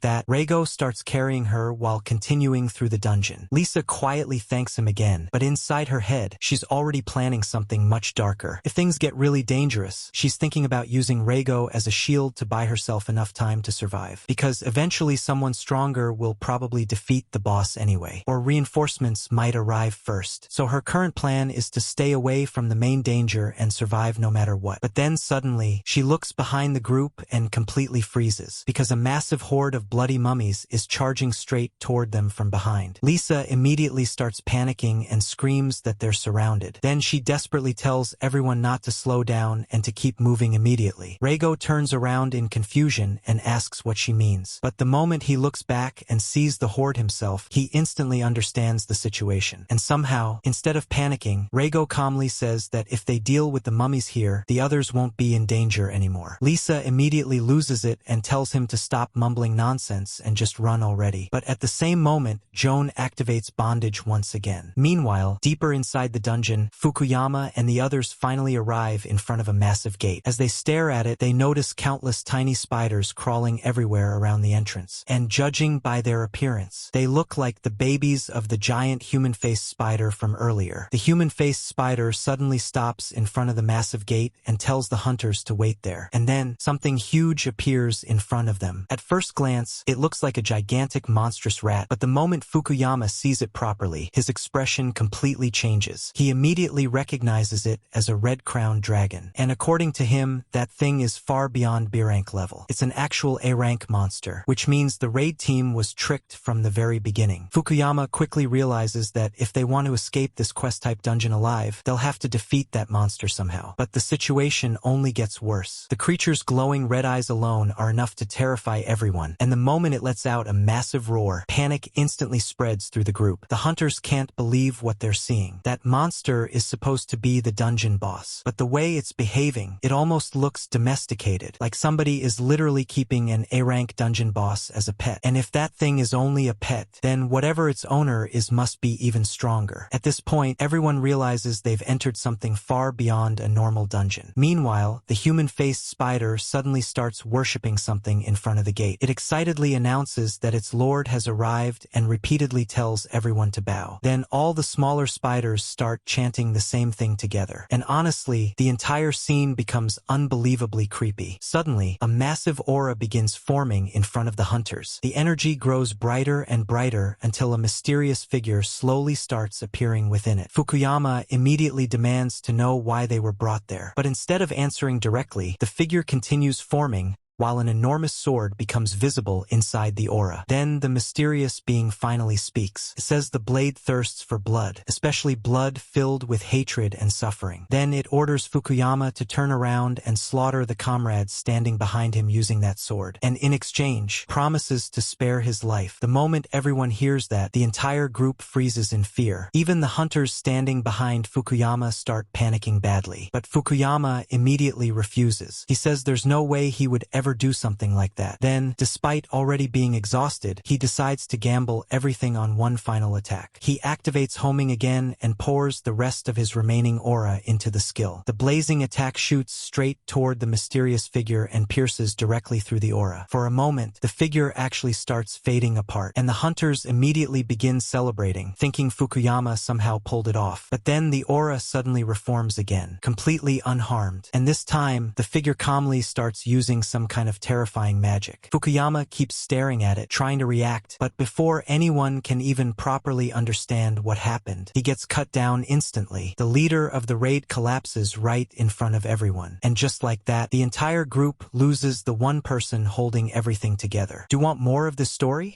that, Reigo starts carrying her while continuing through the dungeon. Lisa quietly thanks him again, but inside her head, she's already planning something much darker. If things get really dangerous, she's thinking about using Reigo as a shield to buy herself enough time to survive, because eventually someone stronger will probably defeat the boss anyway, or reinforcements might arrive first. So her current plan is to stay away from the main danger and survive no matter what. But then suddenly, she looks behind the group and completely freezes, because a massive horde of bloody mummies is charging straight toward them from behind. Lisa immediately starts panicking and screams that they're surrounded. Then she desperately tells everyone not to slow down and to keep moving immediately. Reigo turns around in confusion and asks what she means. But the moment he looks back and sees the horde himself, he instantly understands the situation. And somehow, instead of panicking, Reigo calmly says that if they deal with the mummies here, the others won't be in danger anymore. Lisa immediately loses it and tells him to stop mumbling nonsense and just run already. But at the same moment, Joan activates bondage once again. Meanwhile, deeper inside the dungeon, Fukuyama and the others finally arrive in front of a massive gate. As they stare at it, they notice countless tiny spiders crawling everywhere around the entrance. And judging by their appearance, they look like the babies of the giant human-faced spider from earlier. The human-faced spider suddenly stops in front of the massive gate and tells the hunters to wait there. And then, something huge appears in front of them. At first glance, it looks like a gigantic monstrous rat, but the moment Fukuyama sees it properly, his expression completely changes. He immediately recognizes it as a red-crowned dragon. And according to him, that thing is far beyond B rank level. It's an actual A rank monster, which means the raid team was tricked from the very beginning. Fukuyama quickly realizes that if they want to escape this quest-type dungeon alive, they'll have to defeat that monster somehow. But the situation only gets worse. The creature's glowing red eyes alone are enough to terrify everyone, and the moment it lets out a massive roar, panic instantly spreads through the group. The hunters can't believe what they're seeing. That monster is supposed to be the dungeon boss, but the way it's behaving, it almost looks domesticated, like somebody is literally keeping an A-rank dungeon boss as a pet. And if that thing is only a pet, then whatever its owner is must be even stronger. At this point, everyone realizes they've entered something far beyond a normal dungeon. Meanwhile, the human-faced spider suddenly starts worshipping something in front of the gate. It excitedly announces that its lord has arrived and repeatedly tells everyone to bow. Then all the smaller spiders start chanting the same thing together. And honestly, the entire scene becomes unbelievably creepy. Suddenly, a massive aura begins forming in front of the hunters. The energy grows brighter and brighter until a mysterious figure slowly starts appearing within it. Fukuyama immediately demands to know why they were brought there. But instead of answering directly, the figure continues forming, while an enormous sword becomes visible inside the aura. Then the mysterious being finally speaks. It says the blade thirsts for blood, especially blood filled with hatred and suffering. Then it orders Fukuyama to turn around and slaughter the comrades standing behind him using that sword, and in exchange, promises to spare his life. The moment everyone hears that, the entire group freezes in fear. Even the hunters standing behind Fukuyama start panicking badly. But Fukuyama immediately refuses. He says there's no way he would ever do something like that. Then, despite already being exhausted, he decides to gamble everything on one final attack. He activates homing again and pours the rest of his remaining aura into the skill. The blazing attack shoots straight toward the mysterious figure and pierces directly through the aura. For a moment, the figure actually starts fading apart, and the hunters immediately begin celebrating, thinking Fukuyama somehow pulled it off. But then the aura suddenly reforms again, completely unharmed. And this time, the figure calmly starts using some kind of terrifying magic. Fukuyama keeps staring at it, trying to react, but before anyone can even properly understand what happened, he gets cut down instantly. The leader of the raid collapses right in front of everyone. And just like that, the entire group loses the one person holding everything together. Do you want more of this story?